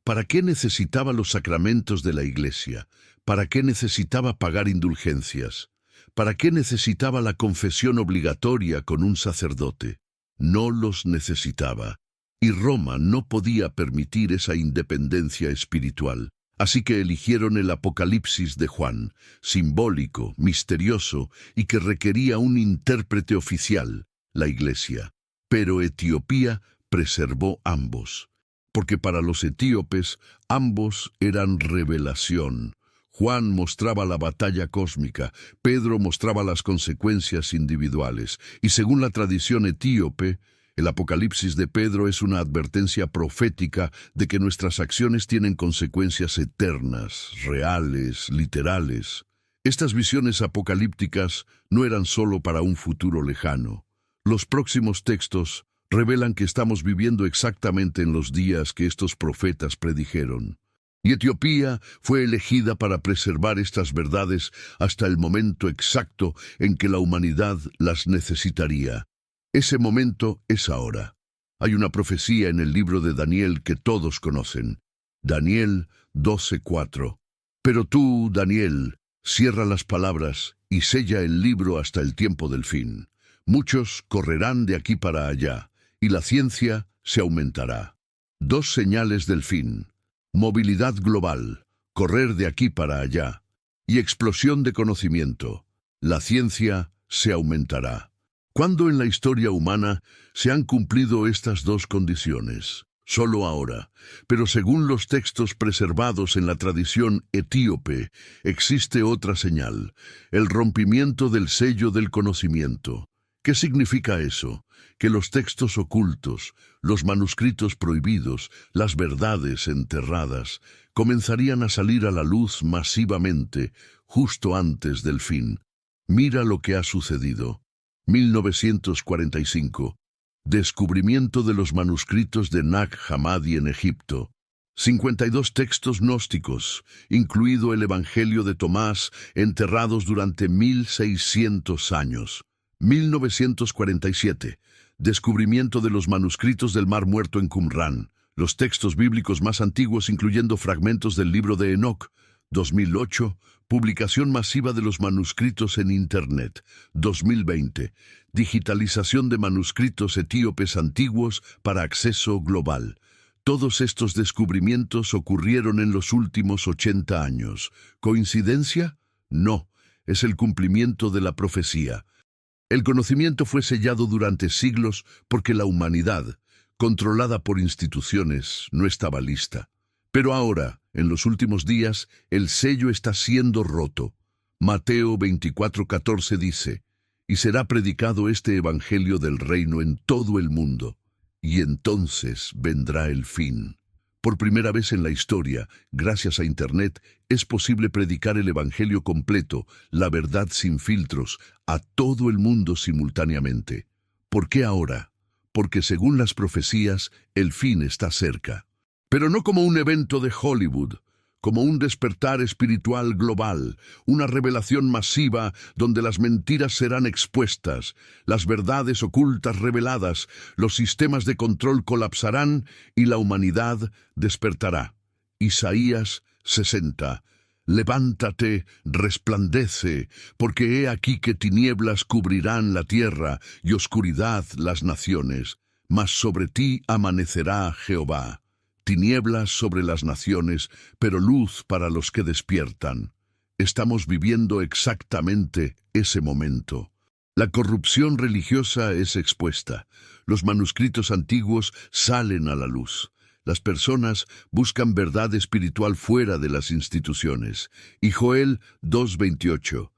A: ¿para qué necesitaba los sacramentos de la iglesia? ¿Para qué necesitaba pagar indulgencias? ¿Para qué necesitaba la confesión obligatoria con un sacerdote? No los necesitaba. Y Roma no podía permitir esa independencia espiritual. Así que eligieron el Apocalipsis de Juan, simbólico, misterioso y que requería un intérprete oficial, la iglesia. Pero Etiopía preservó ambos, porque para los etíopes ambos eran revelación. Juan mostraba la batalla cósmica, Pedro mostraba las consecuencias individuales, y según la tradición etíope, el Apocalipsis de Pedro es una advertencia profética de que nuestras acciones tienen consecuencias eternas, reales, literales. Estas visiones apocalípticas no eran solo para un futuro lejano. Los próximos textos revelan que estamos viviendo exactamente en los días que estos profetas predijeron. Y Etiopía fue elegida para preservar estas verdades hasta el momento exacto en que la humanidad las necesitaría. Ese momento es ahora. Hay una profecía en el libro de Daniel que todos conocen. Daniel 12:4. Pero tú, Daniel, cierra las palabras y sella el libro hasta el tiempo del fin. Muchos correrán de aquí para allá, y la ciencia se aumentará. Dos señales del fin: movilidad global, correr de aquí para allá, y explosión de conocimiento. La ciencia se aumentará. ¿Cuándo en la historia humana se han cumplido estas dos condiciones? Solo ahora, pero según los textos preservados en la tradición etíope, existe otra señal, el rompimiento del sello del conocimiento. ¿Qué significa eso? Que los textos ocultos, los manuscritos prohibidos, las verdades enterradas, comenzarían a salir a la luz masivamente, justo antes del fin. Mira lo que ha sucedido. 1945. Descubrimiento de los manuscritos de Nag Hammadi en Egipto. 52 textos gnósticos, incluido el Evangelio de Tomás, enterrados durante 1600 años. 1947. Descubrimiento de los manuscritos del Mar Muerto en Qumrán, los textos bíblicos más antiguos incluyendo fragmentos del libro de Enoc. 2008. Publicación masiva de los manuscritos en Internet. 2020. Digitalización de manuscritos etíopes antiguos para acceso global. Todos estos descubrimientos ocurrieron en los últimos 80 años. ¿Coincidencia? No, es el cumplimiento de la profecía. El conocimiento fue sellado durante siglos porque la humanidad, controlada por instituciones, no estaba lista. Pero ahora, en los últimos días, el sello está siendo roto. Mateo 24:14 dice, «Y será predicado este evangelio del reino en todo el mundo, y entonces vendrá el fin». Por primera vez en la historia, gracias a Internet, es posible predicar el evangelio completo, la verdad sin filtros, a todo el mundo simultáneamente. ¿Por qué ahora? Porque según las profecías, el fin está cerca. Pero no como un evento de Hollywood, como un despertar espiritual global, una revelación masiva donde las mentiras serán expuestas, las verdades ocultas reveladas, los sistemas de control colapsarán y la humanidad despertará. Isaías 60. Levántate, resplandece, porque he aquí que tinieblas cubrirán la tierra y oscuridad las naciones, mas sobre ti amanecerá Jehová. Tinieblas sobre las naciones, pero luz para los que despiertan. Estamos viviendo exactamente ese momento. La corrupción religiosa es expuesta. Los manuscritos antiguos salen a la luz. Las personas buscan verdad espiritual fuera de las instituciones. Y Joel 2:28.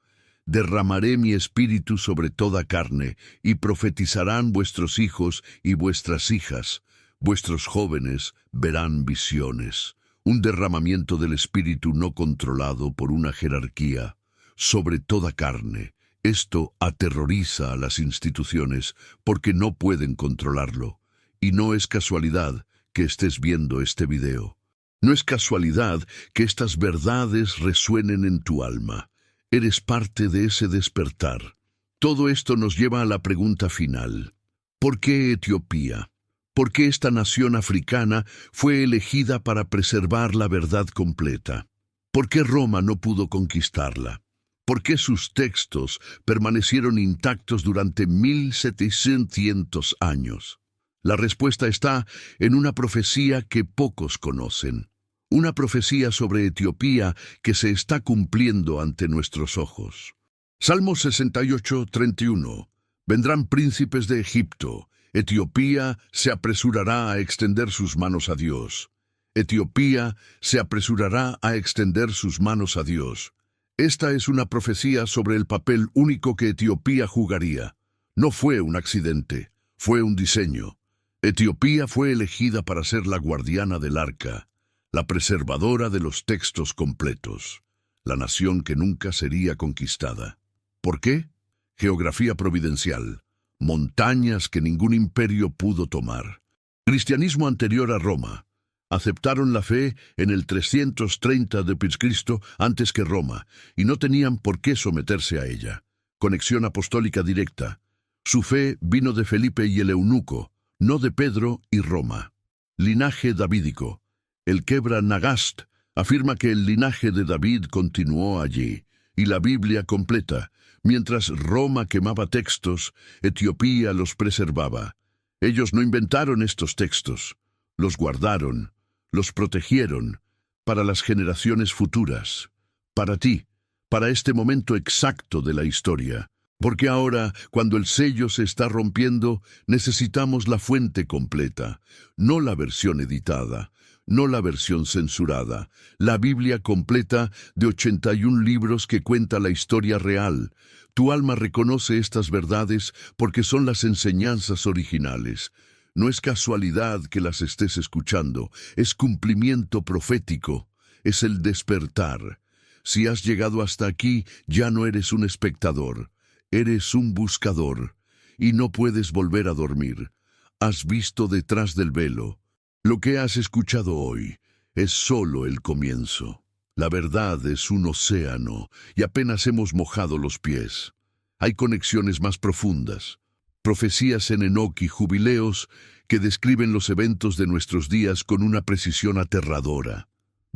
A: Derramaré mi espíritu sobre toda carne, y profetizarán vuestros hijos y vuestras hijas. Vuestros jóvenes verán visiones. Un derramamiento del espíritu no controlado por una jerarquía sobre toda carne. Esto aterroriza a las instituciones porque no pueden controlarlo. Y no es casualidad que estés viendo este video. No es casualidad que estas verdades resuenen en tu alma. Eres parte de ese despertar. Todo esto nos lleva a la pregunta final. ¿Por qué Etiopía? ¿Por qué esta nación africana fue elegida para preservar la verdad completa? ¿Por qué Roma no pudo conquistarla? ¿Por qué sus textos permanecieron intactos durante 1700 años? La respuesta está en una profecía que pocos conocen. Una profecía sobre Etiopía que se está cumpliendo ante nuestros ojos. Salmo 68:31. Vendrán príncipes de Egipto. Etiopía se apresurará a extender sus manos a Dios. Etiopía se apresurará a extender sus manos a Dios. Esta es una profecía sobre el papel único que Etiopía jugaría. No fue un accidente, fue un diseño. Etiopía fue elegida para ser la guardiana del arca, la preservadora de los textos completos, la nación que nunca sería conquistada. ¿Por qué? Geografía providencial. Montañas que ningún imperio pudo tomar. Cristianismo anterior a Roma. Aceptaron la fe en el 330 d.C. antes que Roma, y no tenían por qué someterse a ella. Conexión apostólica directa. Su fe vino de Felipe y el eunuco, no de Pedro y Roma. Linaje davídico. El Kebra Nagast afirma que el linaje de David continuó allí, y la Biblia completa. Mientras Roma quemaba textos, Etiopía los preservaba. Ellos no inventaron estos textos, los guardaron, los protegieron para las generaciones futuras, para ti, para este momento exacto de la historia. Porque ahora, cuando el sello se está rompiendo, necesitamos la fuente completa, no la versión editada, no la versión censurada, la Biblia completa de 81 libros que cuenta la historia real. Tu alma reconoce estas verdades porque son las enseñanzas originales. No es casualidad que las estés escuchando, es cumplimiento profético, es el despertar. Si has llegado hasta aquí, ya no eres un espectador. Eres un buscador, y no puedes volver a dormir. Has visto detrás del velo. Lo que has escuchado hoy es solo el comienzo. La verdad es un océano, y apenas hemos mojado los pies. Hay conexiones más profundas, profecías en Enoc y jubileos que describen los eventos de nuestros días con una precisión aterradora.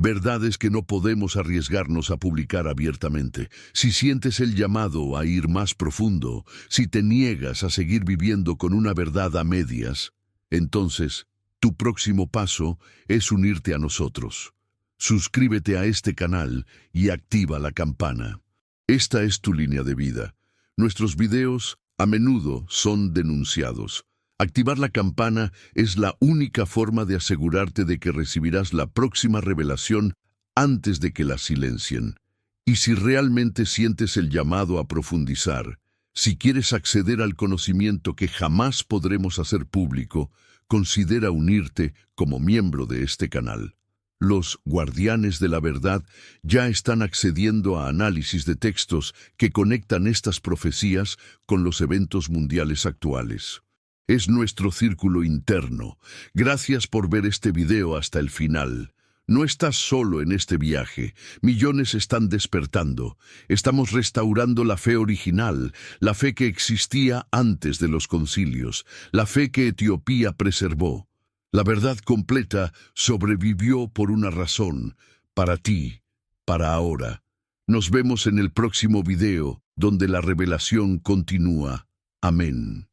A: Verdades que no podemos arriesgarnos a publicar abiertamente. Si sientes el llamado a ir más profundo, si te niegas a seguir viviendo con una verdad a medias, entonces tu próximo paso es unirte a nosotros. Suscríbete a este canal y activa la campana. Esta es tu línea de vida. Nuestros videos a menudo son denunciados. Activar la campana es la única forma de asegurarte de que recibirás la próxima revelación antes de que la silencien. Y si realmente sientes el llamado a profundizar, si quieres acceder al conocimiento que jamás podremos hacer público, considera unirte como miembro de este canal. Los guardianes de la verdad ya están accediendo a análisis de textos que conectan estas profecías con los eventos mundiales actuales. Es nuestro círculo interno. Gracias por ver este video hasta el final. No estás solo en este viaje. Millones están despertando. Estamos restaurando la fe original, la fe que existía antes de los concilios, la fe que Etiopía preservó. La verdad completa sobrevivió por una razón, para ti, para ahora. Nos vemos en el próximo video, donde la revelación continúa. Amén.